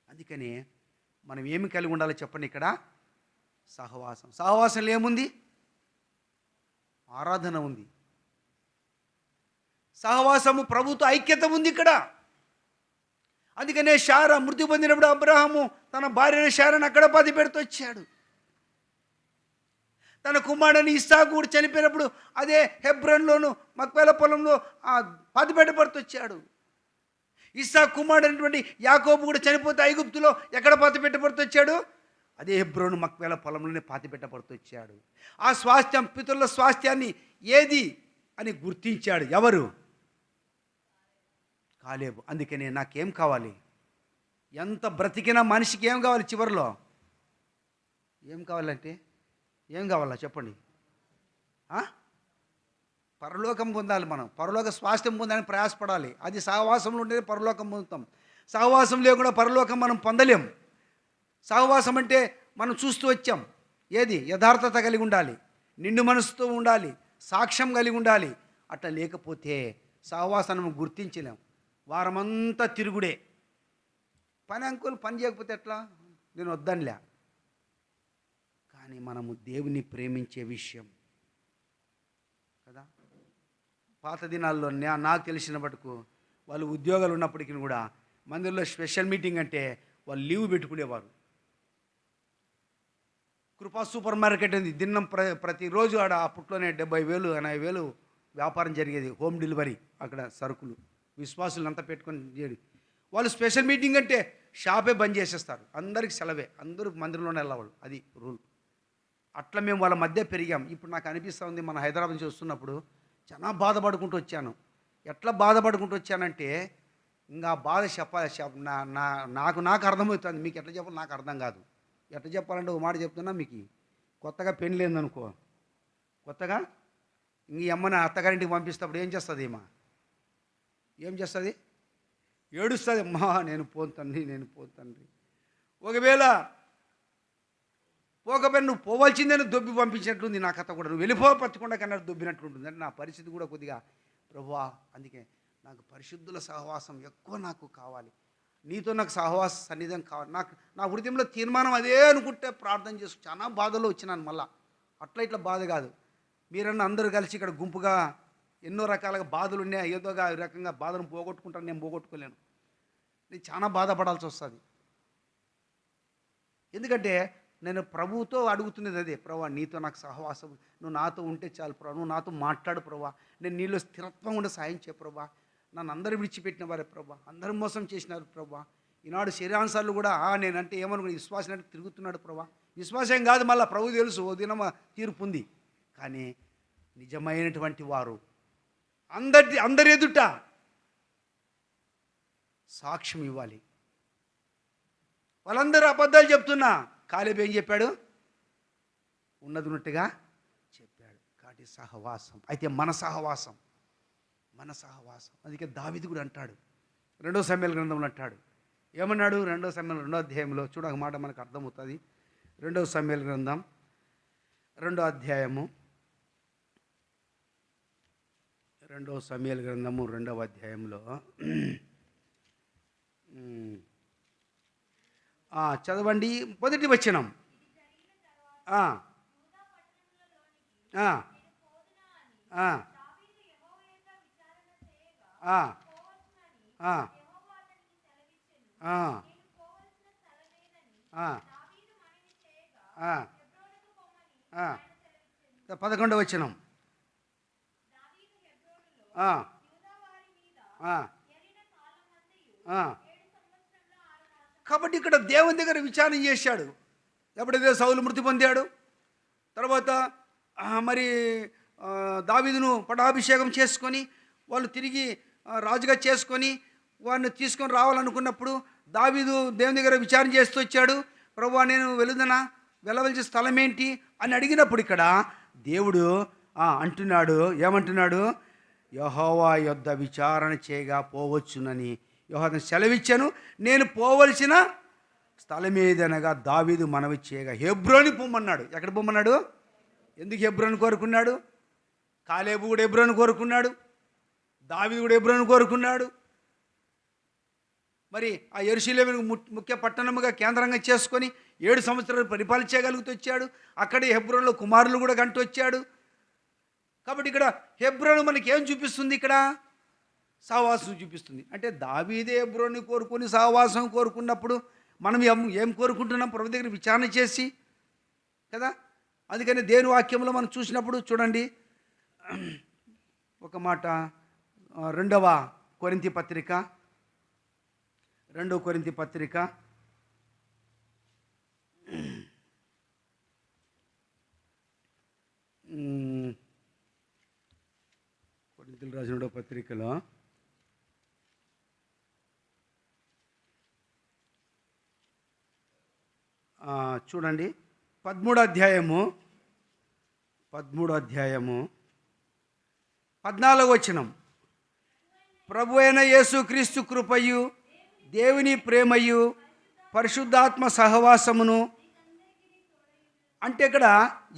[SPEAKER 2] అందుకని మనం ఏమి కలిగి ఉండాలో చెప్పండి. ఇక్కడ సహవాసంలో ఏముంది? ఆరాధన ఉంది, సహవాసము, ప్రభుతో ఐక్యత ఉంది ఇక్కడ. అందుకనే శారా మృతి పొందినప్పుడు అబ్రహాము తన భార్యను శారాను అక్కడ పాతి పెడుతూ వచ్చాడు. తన కుమారుని ఇస్సాకు కూడా చనిపోయినప్పుడు అదే హెబ్రోన్లోను మక్పేల పొలంలో పాతి పెట్టబడుతూ వచ్చాడు. ఇస్సాకు కుమారుడు అయినటువంటి యాకోబు కూడా చనిపోతే ఐగుప్తులో ఎక్కడ పాతి పెట్టబడుతూ వచ్చాడు? అదే హెబ్రోను మక్పేల పొలంలోనే పాతి పెట్టబడుతూ వచ్చాడు. ఆ స్వాస్థ్యం, పితరుల స్వాస్థ్యాన్ని ఏది అని గుర్తించాడు ఎవరు? కాలేబు. అందుకనే నాకేం కావాలి? ఎంత బ్రతికినా మనిషికి ఏం కావాలి? చివరిలో ఏం కావాలంటే ఏం కావాలా చెప్పండి? పరలోకం పొందాలి. మనం పరలోక స్వాస్థ్యం పొందాలని ప్రయాసపడాలి. అది సహవాసంలో ఉంటేనే పరలోకం పొందుతాం. సహవాసం లేకుండా పరలోకం మనం పొందలేం. సహవాసం అంటే మనం చూస్తూ వచ్చాం, ఏది? యథార్థత కలిగి ఉండాలి, నిండు మనసుతో ఉండాలి, సాక్ష్యం కలిగి ఉండాలి. అట్లా లేకపోతే సహవాసాన్ని గుర్తించలేం. వారమంతా తిరుగుడే. పని అంకులు పని చేయకపోతే ఎట్లా? నేను వద్దనిలే. కానీ మనము దేవుని ప్రేమించే విషయం కదా. పాత దినాల్లో నాకు తెలిసిన మటుకు వాళ్ళు ఉద్యోగాలు ఉన్నప్పటికీ కూడా మందిరంలో స్పెషల్ మీటింగ్ అంటే వాళ్ళు లీవ్ పెట్టుకునేవారు. కృపా సూపర్ మార్కెట్ ఉంది, దిన్నం ప్రతిరోజు ఆడ అప్పట్లోనే 70,000 80,000 వ్యాపారం జరిగేది. హోమ్ డెలివరీ అక్కడ సరుకులు విశ్వాసులు అంతా పెట్టుకొని వాళ్ళు స్పెషల్ మీటింగ్ అంటే షాపే బంద్ చేసేస్తారు. అందరికి సెలవే, అందరూ మందిరంలోనే వెళ్ళేవాళ్ళు. అది రూల్. అట్లా మేము వాళ్ళ మధ్య పెరిగాం. ఇప్పుడు నాకు అనిపిస్తూ ఉంది, మన హైదరాబాద్ నుంచి వస్తున్నప్పుడు చాలా బాధపడుకుంటూ వచ్చాను. ఎట్లా బాధపడుకుంటూ వచ్చానంటే ఇంకా బాధ చెప్పాలి. నాకు అర్థమవుతుంది. మీకు ఎట్లా చెప్పాలి నాకు అర్థం కాదు. ఎట్లా చెప్పాలంటే ఒక మాట చెప్తున్నా మీకు. కొత్తగా పెళ్ళి లేదనుకో, కొత్తగా ఇంక అమ్మని అత్తగారింటికి పంపిస్తేప్పుడు ఏం చేస్తుంది? ఏం చేస్తుంది? ఏడుస్తుంది. అమ్మా నేను పోతాను. ఒకవేళ పోకపోయినా నువ్వు పోవాల్సిందని దొబ్బి పంపించినట్లుంది నా కథ కూడా. నువ్వు వెళ్ళిపోపచ్చకుండా కన్నా దొబ్బినట్లుంటుంది. అంటే నా పరిస్థితి కూడా కొద్దిగా ప్రభువా, అందుకే నాకు పరిశుద్ధుల సహవాసం ఎక్కువ నాకు కావాలి. నీతో నాకు సహవాస సన్నిధం కావాలి. నా హృదయంలో తీర్మానం అదే అనుకుంటే ప్రార్థన చేసి చాలా బాధలో వచ్చినాను. మళ్ళా అట్లా ఇట్లా బాధ కాదు. మీరన్నా అందరూ కలిసి ఇక్కడ గుంపుగా ఎన్నో రకాలుగా బాధలు ఉన్నాయి. ఏదోగా రకంగా బాధను పోగొట్టుకుంటాను. నేను పోగొట్టుకోలేను. నేను చాలా బాధపడాల్సి వస్తుంది. ఎందుకంటే నేను ప్రభువుతో అడుగుతున్నది అదే, ప్రభా నీతో నాకు సహవాసం, నువ్వు నాతో ఉంటే చాలు ప్రభా, నువ్వు నాతో మాట్లాడు ప్రభా, నేను నీలో స్థిరత్వం ఉండే సాయం చేయ ప్రభా, నన్ను అందరూ విడిచిపెట్టిన వారే ప్రభా, అందరూ మోసం చేసినారు ప్రభా, ఈనాడు శరీరాంశాలు కూడా నేనంటే ఏమనుకుని విశ్వాసం అంటే తిరుగుతున్నాడు ప్రభా. విశ్వాసం కాదు, మళ్ళీ ప్రభు తెలుసు ఓ దినం తీర్పు ఉంది. కానీ నిజమైనటువంటి వారు అందరి ఎదుట సాక్ష్యం ఇవ్వాలి. వాళ్ళందరూ అబద్ధాలు చెప్తున్నా, కాలేబు ఏం చెప్పాడు? ఉన్నది ఉన్నట్టుగా చెప్పాడు. కాబట్టి సహవాసం. అయితే మన సహవాసం. అందుకే దావీదు కూడా అంటాడు, 2 సమూయేలు గ్రంథంలో అంటాడు. ఏమన్నాడు? 2 సమూయేలు 2వ అధ్యాయంలో చూడక మాట మనకు అర్థమవుతుంది. 2 సమూయేలు గ్రంథం 2వ అధ్యాయము, 2 సమూయేలు గ్రంథము 2వ అధ్యాయంలో చదవండి, 1వ వచనం. పదకొండవ వచనం. కాబట్టి ఇక్కడ దేవుని దగ్గర విచారణ చేశాడు. ఎప్పుడైతే సౌలు మృతి పొందాడు, తర్వాత మరి దావీదును పటాభిషేకం చేసుకొని వాళ్ళు తిరిగి రాజుగా చేసుకొని వారిని తీసుకొని రావాలనుకున్నప్పుడు దావీదు దేవుని దగ్గర విచారణ చేస్తూ వచ్చాడు. ప్రభువా నేను వెళ్ళవలసిన స్థలం ఏంటి అని అడిగినప్పుడు ఇక్కడ దేవుడు అంటున్నాడు, ఏమంటున్నాడు? యెహోవా యొద్ద విచారణ చేయగా పోవచ్చునని యెహోవా సెలవిచ్చాను, నేను పోవలసిన స్థలం ఏదనగా దావీదు మనవి చేయగా హెబ్రోని పొమ్మన్నాడు. ఎక్కడ పొమ్మన్నాడు? ఎందుకు హెబ్రోను కోరుకున్నాడు? కాలేబు కూడా హెబ్రోను కోరుకున్నాడు, దావీదు కూడా హెబ్రోను కోరుకున్నాడు. మరి ఆ యెరూషలేమును ముఖ్య పట్టణముగా కేంద్రంగా చేసుకొని 7 సంవత్సరాలు పరిపాలించగలుగుతూ వచ్చాడు. అక్కడే హెబ్రోన్లో కుమారులు కూడా కంటూ వచ్చాడు. కాబట్టి ఇక్కడ హెబ్రోను మనకి ఏం చూపిస్తుంది? ఇక్కడ సహవాసం చూపిస్తుంది. అంటే దావీదే హెబ్రోన్ని కోరుకొని సహవాసం కోరుకున్నప్పుడు మనం ఏం కోరుకుంటున్నాం? ప్రభు దగ్గర విచారణ చేసి కదా. అందుకని దేవుని వాక్యంలో మనం చూసినప్పుడు చూడండి ఒక మాట, 2వ కొరింథీ పత్రిక 2వ కొరింథీ పత్రిక 2 రాసిన పత్రికలో చూడండి 13వ అధ్యాయము 14వ వచనం. ప్రభు అయిన యేసుక్రీస్తు కృపయు దేవుని ప్రేమయు పరిశుద్ధాత్మ సహవాసమును, అంటే ఇక్కడ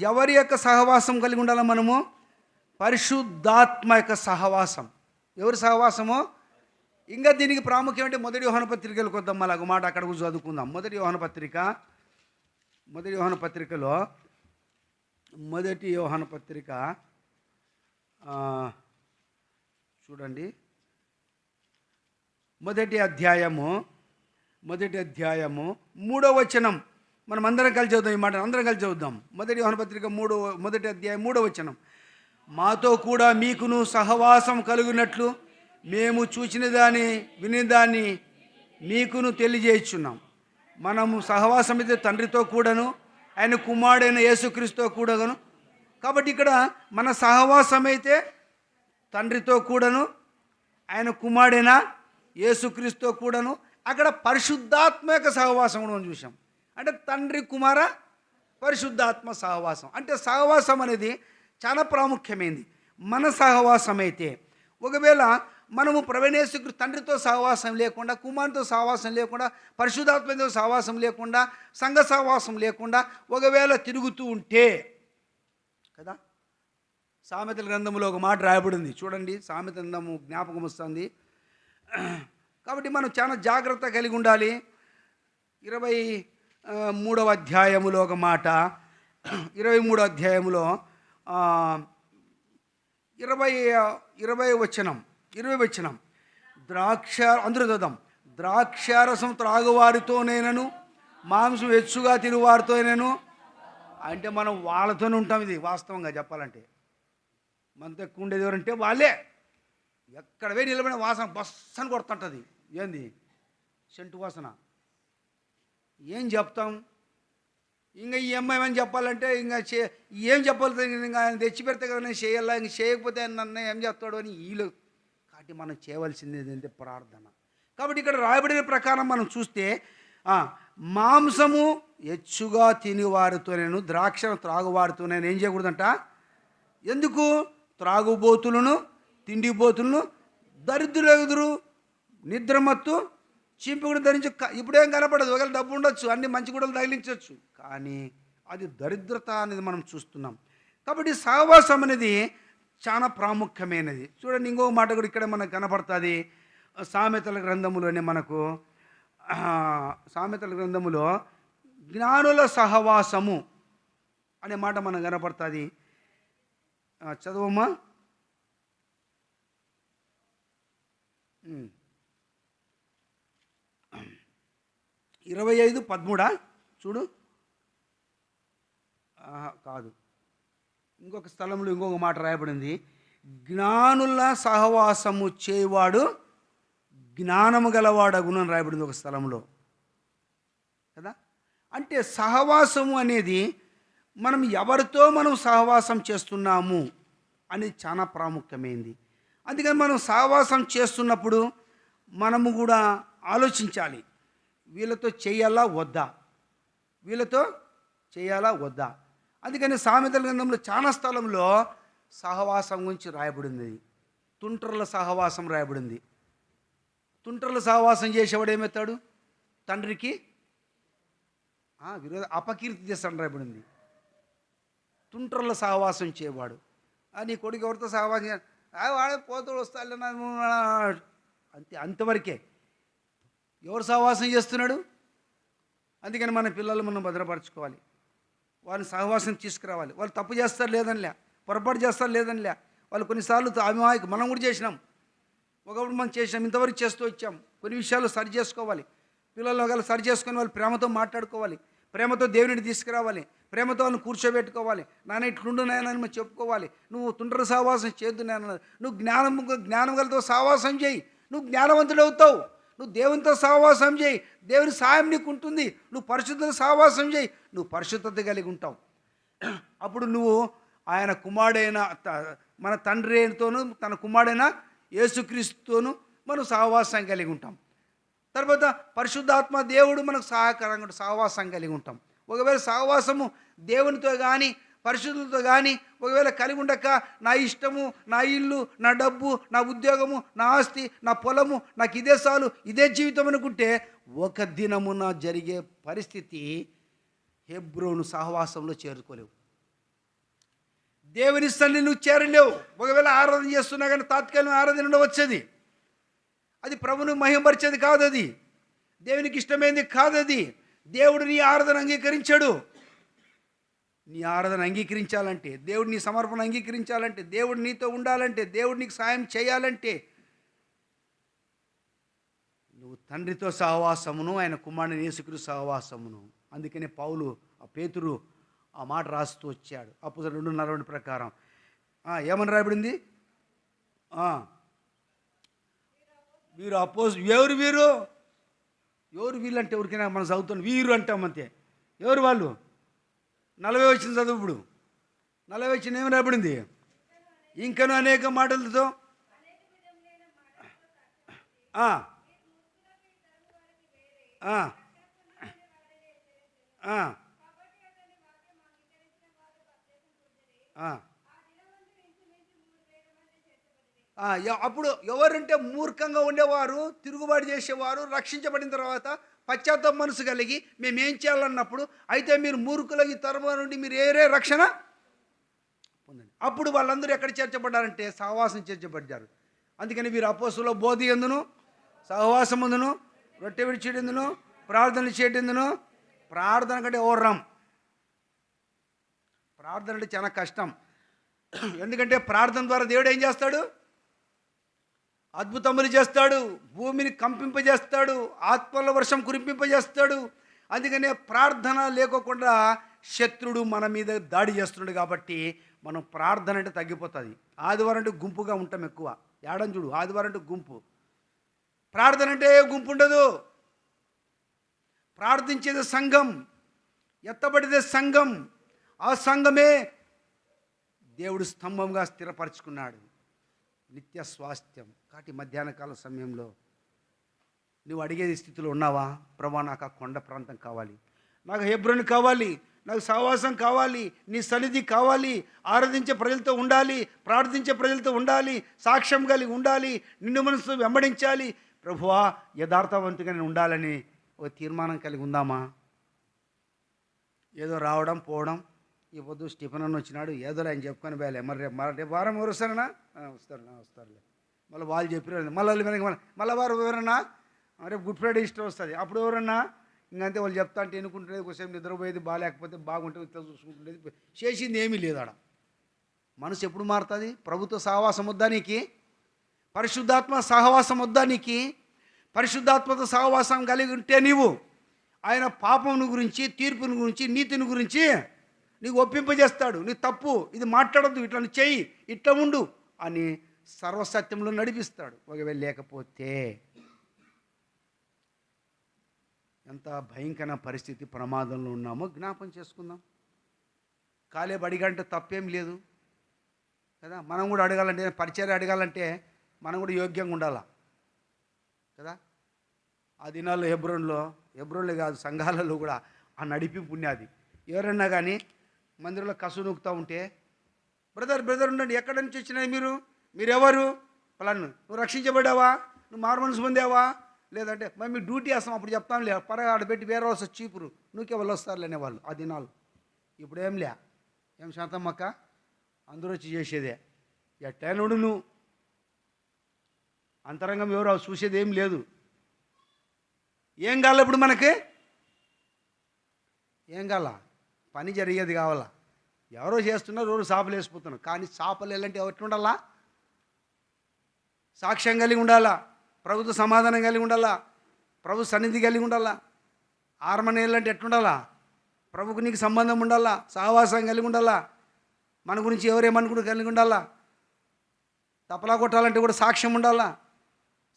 [SPEAKER 2] ఎవరి యొక్క సహవాసం కలిగి ఉండాలి మనము? పరిశుద్ధాత్మ యొక్క సహవాసం. ఎవరి సహవాసము? ఇంకా దీనికి ప్రాముఖ్యం అంటే 1 యోహాను పత్రికలకు వద్దాం. మళ్ళీ ఒక మాట అక్కడ చదువుకుందాం. 1 యోహాను పత్రికలో 1 యోహాను పత్రిక చూడండి 1వ అధ్యాయము 3వ వచనం. మనం అందరం కలిసి చదువుదాం. ఈ మాట అందరం కలిసి చదువుదాం. 1 యోహాను పత్రిక 1వ అధ్యాయం 3వ వచనం. మాతో కూడా మీకును సహవాసం కలుగునట్లు మేము చూచిన దాన్ని వినిదాన్ని మీకును తెలియజేయుచున్నాం. మనము సహవాసం అయితే తండ్రితో కూడాను ఆయన కుమారుడైన యేసుక్రీస్తుతో కూడాను. కాబట్టి ఇక్కడ మన సహవాసం అయితే తండ్రితో కూడాను ఆయన కుమారుడైన యేసుక్రీస్తుతో కూడాను. అక్కడ పరిశుద్ధాత్మ యొక్క సహవాసం కూడా మనం చూసాం. అంటే తండ్రి కుమార పరిశుద్ధాత్మ సహవాసం. అంటే సహవాసం అనేది చాలా ప్రాముఖ్యమైనది. మన సహవాసం అయితే ఒకవేళ మనము ప్రవీణేశ్వరు తండ్రితో సహవాసం లేకుండా, కుమారుతో సహవాసం లేకుండా, పరిశుద్ధాత్మతో సహవాసం లేకుండా, సంఘ సహవాసం లేకుండా ఒకవేళ తిరుగుతూ ఉంటే కదా. సామెతల గ్రంథంలో ఒక మాట రాయబడింది చూడండి. సామెత గ్రంథము జ్ఞాపకం వస్తుంది. కాబట్టి మనం చాలా జాగ్రత్త కలిగి ఉండాలి. 23వ అధ్యాయములో ఒక మాట, 23వ అధ్యాయములో 20 వచనం అందరూ చదుదాం. ద్రాక్షారసం త్రాగువారితో నేనను మాంసం హెచ్చుగా తిరుగువారితో నేను. అంటే మనం వాళ్ళతోనే ఉంటాం. ఇది వాస్తవంగా చెప్పాలంటే మనతో ఎక్కువ ఉండేది ఎవరంటే వాళ్ళే. ఎక్కడ పోయి నిలబడిన వాసన బస్సని కొడుతుంటుంది. ఏంది సెంటు వాసన. ఏం చెప్తాం? ఇంకా ఈ అమ్మాయి ఏమని చెప్పాలంటే ఇంకా ఏం చెప్పాలి? ఇంకా ఆయన తెచ్చి పెడితే కదా నేను చేయాలా, ఇంక చేయకపోతే ఆయన నన్ను ఏం చెప్తాడు అని వీళ్ళు. కాబట్టి మనం చేయవలసింది ఏంటంటే ప్రార్థన. కాబట్టి ఇక్కడ రాయబడిన ప్రకారం మనం చూస్తే మాంసము హెచ్చుగా తినివారితో నేను, ద్రాక్షను త్రాగువారితో నేను ఏం చేయకూడదంట. ఎందుకు? త్రాగుబోతులను, తిండిబోతులను, దరిద్రులెదురు, నిద్రమత్తు, చింపుగుడు ధరించి. ఇప్పుడేం కనపడదు. ఒకవేళ డబ్బు ఉండొచ్చు, అన్ని మంచి గుడలు తగిలించవచ్చు, కానీ అది దరిద్రత అనేది మనం చూస్తున్నాం. కాబట్టి సహవాసం అనేది చాలా ప్రాముఖ్యమైనది. చూడండి ఇంకో మాట కూడా ఇక్కడ మనకు కనపడుతుంది. సామెతల గ్రంథములోనే మనకు సామెతల గ్రంథములో జ్ఞానుల సహవాసము అనే మాట మనకు కనపడుతుంది. చదవమ్మా. 25:13 చూడు. కాదు, ఇంకొక స్థలంలో ఇంకొక మాట రాయబడింది. జ్ఞానుల సహవాసము చేయవాడు జ్ఞానము గలవాడగును అని రాయబడింది ఒక స్థలంలో కదా. అంటే సహవాసము అనేది మనం ఎవరితో మనం సహవాసం చేస్తున్నాము అనేది చాలా ప్రాముఖ్యమైనది. అందుకని మనం సహవాసం చేస్తున్నప్పుడు మనము కూడా ఆలోచించాలి, వీళ్ళతో చేయాలా వద్దా, వీళ్ళతో చేయాలా వద్దా. అందుకని సామెతల గ్రంథంలో చాలా స్థలంలో సహవాసం గురించి రాయబడింది. తుంట్రుల సహవాసం రాయబడింది. తుంట్రుల సహవాసం చేసేవాడు ఏమవుతాడు? తండ్రికి అపకీర్తి చేస్తాడు రాయబడింది. తుంట్రుల సహవాసం చేయవాడు. నీ కొడుకు ఎవరితో సహవాసం వాడే పోతాడు వస్తాడు అంతే, అంతవరకే. ఎవరు సహవాసం చేస్తున్నాడు? అందుకని మన పిల్లలు మనం భద్రపరచుకోవాలి, వాళ్ళని సహవాసం తీసుకురావాలి. వాళ్ళు తప్పు చేస్తారు లేదనిలే, పొరపాటు చేస్తారు లేదనిలే. వాళ్ళు కొన్నిసార్లు అమాయకు, మనం కూడా చేసినాం. ఒకప్పుడు మనం చేసినాం, ఇంతవరకు చేస్తూ వచ్చాం. కొన్ని విషయాలు సరి చేసుకోవాలి. పిల్లలు ఒకవేళ సరి చేసుకొని వాళ్ళు ప్రేమతో మాట్లాడుకోవాలి, ప్రేమతో దేవునిని తీసుకురావాలి, ప్రేమతో వాళ్ళని కూర్చోబెట్టుకోవాలి. నాన్న ఇట్లుండు నాయన అని మనం చెప్పుకోవాలి. నువ్వు తుండ్ర సావాసం చేయొద్దు నాన్న, నువ్వు జ్ఞానం గలతో సావాసం చేయి, నువ్వు జ్ఞానవంతుడు అవుతావు. నువ్వు దేవునితో సహవాసం చేయి, దేవుని సాయం నీకు ఉంటుంది. నువ్వు పరిశుద్ధత సహవాసం చేయి, నువ్వు పరిశుద్ధత కలిగి ఉంటావు. అప్పుడు నువ్వు ఆయన కుమారుడైన మన తండ్రి అయినతోనూ తన కుమారుడైన యేసుక్రీస్తుతోనూ మనం సహవాసం కలిగి ఉంటాం. తర్వాత పరిశుద్ధాత్మ దేవుడు మనకు సహాయకరంగా సహవాసం కలిగి ఉంటాం. ఒకవేళ సహవాసము దేవునితో కానీ పరిశుద్ధులతో కానీ ఒకవేళ కలిగి ఉండక నా ఇష్టము, నా ఇల్లు, నా డబ్బు, నా ఉద్యోగము, నా ఆస్తి, నా పొలము, నాకు ఇదే చాలు, ఇదే జీవితం అనుకుంటే ఒక దినమున జరిగే పరిస్థితి హెబ్రోను సహవాసంలో చేరుకోలేవు. దేవుని సన్నిధిని నువ్వు చేరలేవు. ఒకవేళ ఆరాధన చేస్తున్నా కానీ తాత్కాలిక ఆరాధన ఉండవచ్చది, అది ప్రభువును మహిమపరిచేది కాదు, అది దేవునికి ఇష్టమైనది కాదు. అది దేవుడు నీ ఆరాధన అంగీకరించాడు. నీ ఆరాధన అంగీకరించాలంటే, దేవుడు నీ సమర్పణ అంగీకరించాలంటే, దేవుడు నీతో ఉండాలంటే, దేవుడు నీకు సాయం చేయాలంటే నువ్వు తండ్రితో సహవాసమును ఆయన కుమారుని యేసుక్రీస్తు సహవాసమును. అందుకనే పౌలు పేతురు ఆ మాట రాస్తూ వచ్చాడు. అప్పుడు 2:40 ప్రకారం ఏమని రాయబడింది? వీరు ఎవరు వీరు? ఎవరు వీళ్ళు అంటే ఎవరికైనా మనం చదువుతాం వీరు అంటాం అంతే. ఎవరు వాళ్ళు? 40 వచ్చిన చదువు. ఇప్పుడు 40 వచ్చిన ఏమి రాబడింది? ఇంకను అనేక మాటలతో అప్పుడు ఎవరంటే మూర్ఖంగా ఉండేవారు, తిరుగుబాటు చేసేవారు, రక్షించబడిన తర్వాత పశ్చాత్తాప మనసు కలిగి మేమేం చేయాలన్నప్పుడు, అయితే మీరు మూర్ఖుల ఈ తరము నుండి మీరు ఏరే రక్షణ పొందండి. అప్పుడు వాళ్ళందరూ ఎక్కడ చేర్చబడ్డారంటే సహవాసం చేర్చబడ్డారు. అందుకని వీరు అపోస్తుల బోధ ఎందును, సహవాసం ఎందును, రొట్టె విడిచేటందును, ప్రార్థనలు చేయటందును. ప్రార్థన కంటే ఓర్రం, ప్రార్థన అంటే చాలా కష్టం. ఎందుకంటే ప్రార్థన ద్వారా దేవుడు ఏం చేస్తాడు? అద్భుతములు చేస్తాడు, భూమిని కంపింపజేస్తాడు, ఆత్మల వర్షం కురిపింపజేస్తాడు. అందుకనే ప్రార్థన లేకోకుండా శత్రుడు మన మీద దాడి చేస్తున్నాడు. కాబట్టి మనం ప్రార్థన అంటే తగ్గిపోతుంది. ఆదివారం అంటే గుంపుగా ఉంటాం ఎక్కువ. ఏడని చూడు, ఆదివారం అంటే గుంపు. ప్రార్థన అంటే గుంపు ఉండదు. ప్రార్థించేది సంఘం, ఎత్తబడితే సంఘం. ఆ సంఘమే దేవుడు స్తంభంగా స్థిరపరచుకున్నాడు, నిత్య స్వాస్థ్యం. కాబట్టి మధ్యాహ్న కాల సమయంలో నువ్వు అడిగేది స్థితిలో ఉన్నావా? ప్రభా నాకు ఆ కొండ ప్రాంతం కావాలి, నాకు హెబ్రోను కావాలి, నాకు సహవాసం కావాలి, నీ సన్నిధి కావాలి, ఆరాధించే ప్రజలతో ఉండాలి, ప్రార్థించే ప్రజలతో ఉండాలి, సాక్ష్యం కలిగి ఉండాలి, నిన్ను మనసు వెంబడించాలి, ప్రభువా యథార్థవంతుగా నేను ఉండాలని ఒక తీర్మానం కలిగి ఉందామా? ఏదో రావడం పోవడం. ఈ పొద్దు స్టీఫెన్ అన్న వచ్చినాడు, ఏదో ఆయన చెప్పుకొని పోయాలి. మరి రేపు వారం ఎవరు వస్తారన్నా? వస్తారులే. మళ్ళీ వాళ్ళు చెప్పారు, మళ్ళీ వెనక మళ్ళీ వారు ఎవరన్నా రేపు గుడ్ ఫ్రైడే ఇష్టం వస్తుంది, అప్పుడు ఎవరన్నా ఇంకంతే వాళ్ళు చెప్తా అంటే ఎన్నుకుంటుంది. ఒకసేపు నిద్రపోయేది, బాగాలేకపోతే బాగుంటుంది, ఇట్లా చూసుకుంటుండేది, చేసింది ఏమీ లేదు ఆడ. మనసు ఎప్పుడు మారుతుంది? ప్రభుత్వ సహవాసం వద్దా నీకు? పరిశుద్ధాత్మ సహవాసం వద్దా నీకు? పరిశుద్ధాత్మతో సహవాసం కలిగి ఉంటే నీవు ఆయన పాపమును గురించి, తీర్పుని గురించి, నీతిని గురించి నీకు ఒప్పింపజేస్తాడు. నీ తప్పు, ఇది మాట్లాడద్దు, ఇట్లా చెయ్యి, ఇట్లా ఉండు అని సర్వసత్యంలో నడిపిస్తాడు. ఒకవేళ లేకపోతే ఎంత భయంకర పరిస్థితి, ప్రమాదంలో ఉన్నామో జ్ఞాపం చేసుకుందాం. కాలేబు అడిగంటే తప్పేం లేదు కదా. మనం కూడా అడగాలంటే, పరిచర్య అడగాలంటే మనం కూడా యోగ్యంగా ఉండాలా కదా. ఆ దినాల్లో హెబ్రోన్లో కాదు, సంఘాలలో కూడా ఆ నడిపింపు ఉన్నది. ఎవరన్నా కానీ మందిరంలో కసు నూకుతూ ఉంటే, బ్రదర్ ఉండండి, ఎక్కడి నుంచి వచ్చినాయి మీరెవరు? పలాను, నువ్వు రక్షించబడ్డావా, నువ్వు మారుమనసు పొందావా? లేదంటే మరి మీ డ్యూటీ వేస్తాం, అప్పుడు చెప్తాను లే, పరగా ఆడబెట్టి వేరే వస్తే చీపురు నువ్వుకే వాళ్ళు వస్తారులే అనేవాళ్ళు ఆ దినాలు. ఇప్పుడు ఏం శాతం అక్క, అందరూ వచ్చి చేసేదే. ఎట్టైనడు నువ్వు అంతరంగం ఎవరు చూసేది ఏం లేదు. ఏం కావాలి ఇప్పుడు మనకి? ఏం కావాలా? పని జరిగేది కావాలా? ఎవరో చేస్తున్నారు, ఎవరు చాపలు వేసిపోతున్నారు. కానీ చాపలు వెళ్ళంటే ఎవరు ఉండాలా? సాక్ష్యం కలిగి ఉండాలా, ప్రభుత్వ సమాధానం కలిగి ఉండాలా, ప్రభు సన్నిధి కలిగి ఉండాలా. ఆర్మనేళ్ళంటే ఎట్లుండాలా? ప్రభుకు నీకు సంబంధం ఉండాలా, సహవాసం కలిగి ఉండాలా, మన గురించి ఎవరేమనుకుంటూ కలిగి ఉండాలా. తపలా కొట్టాలంటే కూడా సాక్ష్యం ఉండాలా,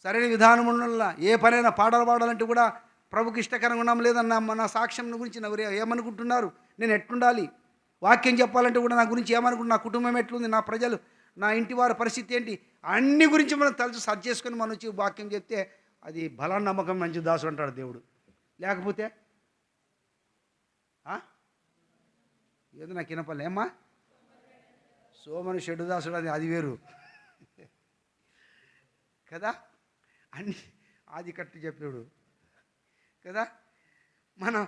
[SPEAKER 2] సరైన విధానం ఉండాలా. ఏ పనైనా పాటలు పాడాలంటే కూడా ప్రభుకి ఇష్టకరంగా ఉన్నాం లేదన్నా నా సాక్ష్యం గురించి ఎవరు ఏమనుకుంటున్నారు, నేను ఎట్లుండాలి. వాక్యం చెప్పాలంటే కూడా నా గురించి ఏమనుకుంటున్నా, నా కుటుంబం ఎట్లుంది, నా ప్రజలు, నా ఇంటి వారి పరిస్థితి ఏంటి, అన్ని గురించి మనం తలచి సర్చ్ చేసుకొని మనం వచ్చి వాక్యం చెప్తే అది బలా నమ్మకం మంచి దాసు అంటాడు దేవుడు. లేకపోతే ఏదో నాకు వినపలే ఏమ్మా, సోమను షెడ్డు దాసుడు అది వేరు కదా. అన్ని ఆది కట్టు చెప్పాడు కదా. మనం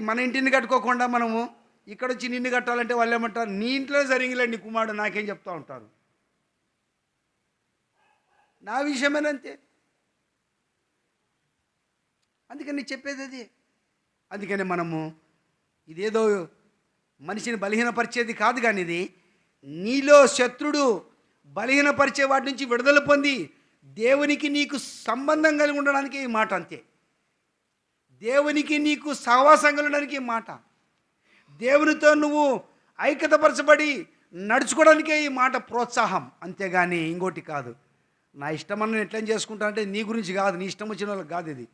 [SPEAKER 2] మన ఇంటిని కట్టుకోకుండా మనము ఇక్కడ వచ్చి నిన్ను కట్టాలంటే వాళ్ళు ఏమంటారు, నీ ఇంట్లో జరిగిలేండి కుమారుడు నాకేం చెప్తా ఉంటారు. నా విషయమేనంతే. అందుకని చెప్పేది అది. అందుకని మనము ఇదేదో మనిషిని బలహీనపరిచేది కాదు, కానీ ఇది నీలో శత్రుడు బలహీనపరిచే వాటి నుంచి విడుదల పొంది దేవునికి నీకు సంబంధం కలిగి ఉండడానికి ఈ మాట అంతే. దేవునికి నీకు సహవాసం కలగడానికి ఈ మాట, దేవునితో నువ్వు ఐక్యతపరచబడి నడుచుకోవడానికే ఈ మాట ప్రోత్సాహం, అంతేగాని ఇంకోటి కాదు. నా ఇష్టమని నేను ఎట్లా చేసుకుంటానంటే నీ గురించి కాదు, నీ ఇష్టం వచ్చిన వాళ్ళకి కాదు. ఇది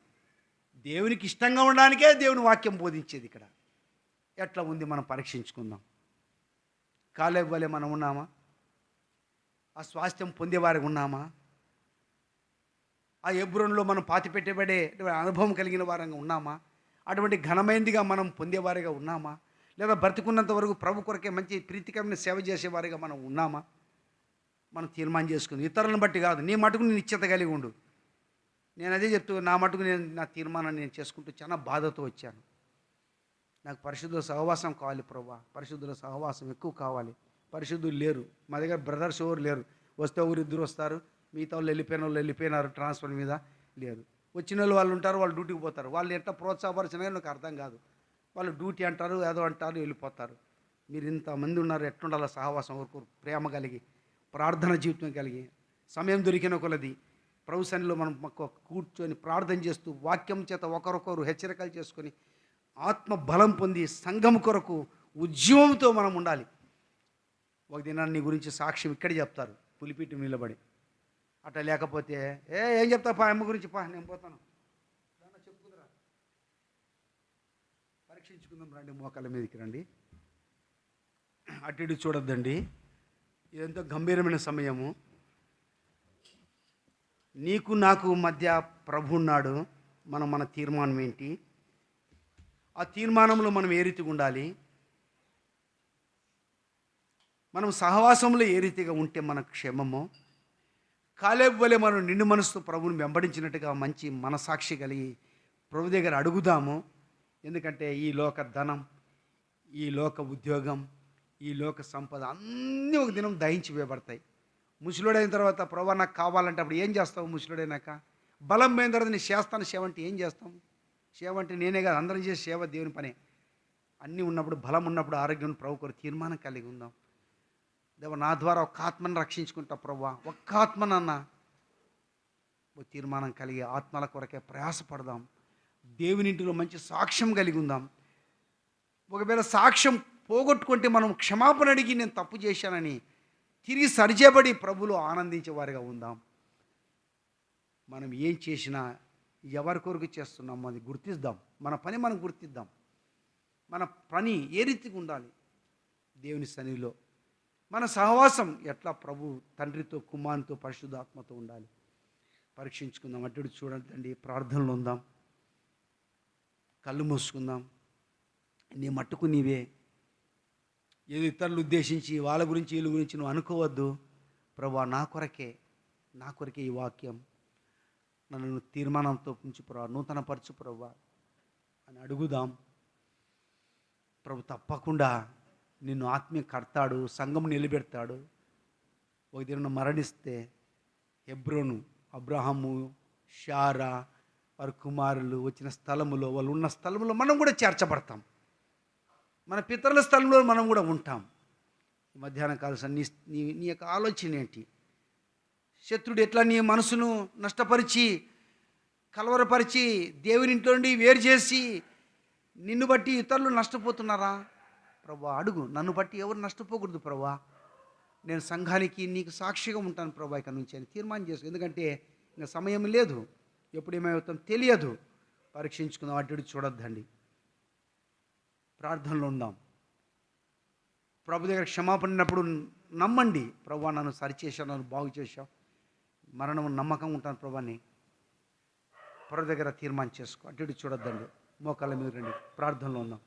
[SPEAKER 2] దేవునికి ఇష్టంగా ఉండడానికే దేవుని వాక్యం బోధించేది. ఇక్కడ ఎట్లా ఉంది మనం పరీక్షించుకుందాం. కాలేబు వలె మనం ఉన్నామా? ఆ స్వాస్థ్యం పొందేవారికి ఉన్నామా? ఆ హెబ్రోనులో మనం పాతి పెట్టబడే అనుభవం కలిగిన వారంగా ఉన్నామా? అటువంటి ఘనమైనదిగా మనం పొందేవారిగా ఉన్నామా? లేదా బ్రతికున్నంత వరకు ప్రభు కొరకే మంచి ప్రీతికరమైన సేవ చేసేవారిగా మనం ఉన్నామా? మనం తీర్మానం చేసుకుంది. ఇతరులను బట్టి కాదు, నీ మటుకు నేను నిశ్చిత కలిగి ఉండు. నేను అదే చెప్తూ నా మటుకు నా తీర్మానాన్ని నేను చేసుకుంటూ చాలా బాధతో వచ్చాను. నాకు పరిశుద్ధుల సహవాసం కావాలి ప్రభా, పరిశుద్ధుల సహవాసం ఎక్కువ కావాలి. పరిశుద్ధులు లేరు మా దగ్గర, బ్రదర్స్ ఎవరు లేరు. వస్తే ఇద్దరు వస్తారు, మిగతా వాళ్ళు వెళ్ళిపోయినారు ట్రాన్స్ఫర్ మీద లేరు. వచ్చిన వాళ్ళు ఉంటారు, వాళ్ళు డ్యూటీకి పోతారు. వాళ్ళు ఎట్లా ప్రోత్సాహపరిచినా నాకు అర్థం కాదు. వాళ్ళు డ్యూటీ అంటారు, ఏదో అంటారు, వెళ్ళిపోతారు. మీరు ఇంతమంది ఉన్నారు, ఎట్లుండాలి సహవాసం, ఒకరు ప్రేమ కలిగి, ప్రార్థన జీవితం కలిగి, సమయం దొరికిన కొలది ప్రభు సన్నిధిలో మనం కూర్చొని ప్రార్థన చేస్తూ వాక్యం చేత ఒకరొకరు హెచ్చరికలు చేసుకొని ఆత్మ బలం పొంది సంఘం కొరకు ఉద్యమంతో మనం ఉండాలి. ఒక దినాన్ని నీ గురించి సాక్ష్యం ఇక్కడ చెప్తారు, పులిపిట్టు నిలబడి. అట్లా లేకపోతే ఏం చెప్తా పా అమ్మ గురించి, పా నేను పోతాను, చెప్పుకుందిరా, పరీక్షించుకుందాం రండి, మోకాళ్ళ మీదకి రండి. అటు ఇటు చూడొద్దండి. ఇదంతా గంభీరమైన సమయము. నీకు నాకు మధ్య ప్రభు ఉన్నాడు. మన తీర్మానం ఏంటి? ఆ తీర్మానంలో మనం ఏ రీతిగా ఉండాలి? మనం సహవాసంలో ఏ రీతిగా ఉంటే మన క్షేమము? కాలేబు వలె మనం నిండు మనసుతో ప్రభువుని వెంబడించినట్టుగా మంచి మనసాక్షి కలిగి ప్రభు దగ్గర అడుగుదాము. ఎందుకంటే ఈ లోక ధనం, ఈ లోక ఉద్యోగం, ఈ లోక సంపద అన్నీ ఒక దినం దహించి వేయబడతాయి. ముసలుడైన తర్వాత ప్రభు నాకు కావాలంటే అప్పుడు ఏం చేస్తావు? ముసలుడైనాక బలం పోయిన తర్వాత నీ చేస్తాను సేవ అంటే ఏం చేస్తాము? సేవ అంటే నేనే కాదు, అందరం చేసే సేవ దేవుని పనే. అన్నీ ఉన్నప్పుడు, బలం ఉన్నప్పుడు, ఆరోగ్యం ప్రభు కొరకు తీర్మానం కలిగి ఉందాం. దేవ నా ద్వారా ఒక్క ఆత్మను రక్షించుకుంటా ప్రభు, ఒక్క ఆత్మనన్నా తీర్మానం కలిగి ఆత్మల కొరకే ప్రయాసపడదాం. దేవుని ఇంటిలో మంచి సాక్ష్యం కలిగి ఉందాం. ఒకవేళ సాక్ష్యం పోగొట్టుకుంటే మనం క్షమాపణ అడిగి నేను తప్పు చేశానని తిరిగి సరిచేబడి ప్రభులో ఆనందించేవారిగా ఉందాం. మనం ఏం చేసినా ఎవరి కొరకు చేస్తున్నామో అది గుర్తిద్దాం. మన పని మనం గుర్తిద్దాం. మన పని ఏ రీతిగా ఉండాలి దేవుని సన్నిధిలో, మన సహవాసం ఎట్లా ప్రభు తండ్రితో, కుమారునితో, పరిశుద్ధాత్మతో ఉండాలి. పరీక్షించుకుందాం. అటు చూడద్దండి, ప్రార్థనలు ఉందాం, కళ్ళు మూసుకుందాం. నీ మట్టుకు నీవే, ఏదో ఇతరులు ఉద్దేశించి వాళ్ళ గురించి వీళ్ళ గురించి నువ్వు అనుకోవద్దు. ప్రభా నా కొరకే ఈ వాక్యం, నన్ను తీర్మానంతో ఉంచు ప్రభా, నూతనపరచు ప్రభా అని అడుగుదాం. ప్రభు తప్పకుండా నిన్ను ఆత్మీయ కడతాడు, సంఘం నిలబెడతాడు. ఒక దినం మరణిస్తే హెబ్రోను, అబ్రహాము, షారా వారి కుమారులు వచ్చిన స్థలములో, వాళ్ళు ఉన్న స్థలములో మనం కూడా చేర్చబడతాం. మన పితరుల స్థలంలో మనం కూడా ఉంటాం. ఈ మధ్యాహ్న కాల నీ నీ నీ యొక్క ఆలోచన ఏంటి? శత్రుడు ఎట్లా నీ మనసును నష్టపరిచి, కలవరపరిచి, దేవుని ఇంట్లో నుండి వేరు చేసి, నిన్ను బట్టి ఇతరులు నష్టపోతున్నారా? ప్రభా అడుగు, నన్ను బట్టి ఎవరు నష్టపోకూడదు ప్రభా, నేను సంఘానికి నీకు సాక్షిగా ఉంటాను ప్రభా ఇక నుంచి అని తీర్మానం చేసుకో. ఎందుకంటే ఇంకా సమయం లేదు, ఎప్పుడు ఏమవుతాం తెలియదు. పరీక్షించుకుందాం, అటు ఇటు చూడొద్దండి. ప్రార్థనలో ఉందాం. ప్రభు దగ్గర క్షమాపడినప్పుడు నమ్మండి, ప్రభా నన్ను సరిచేశావు, నన్ను బాగు చేశావు, మరణం నమ్మకం ఉంటాను ప్రభాని. ప్రభు దగ్గర తీర్మానం చేసుకో, అటు ఇటు చూడొద్దండి. మోకాళ్ళ మీద రండి, ప్రార్థనలో ఉందాం.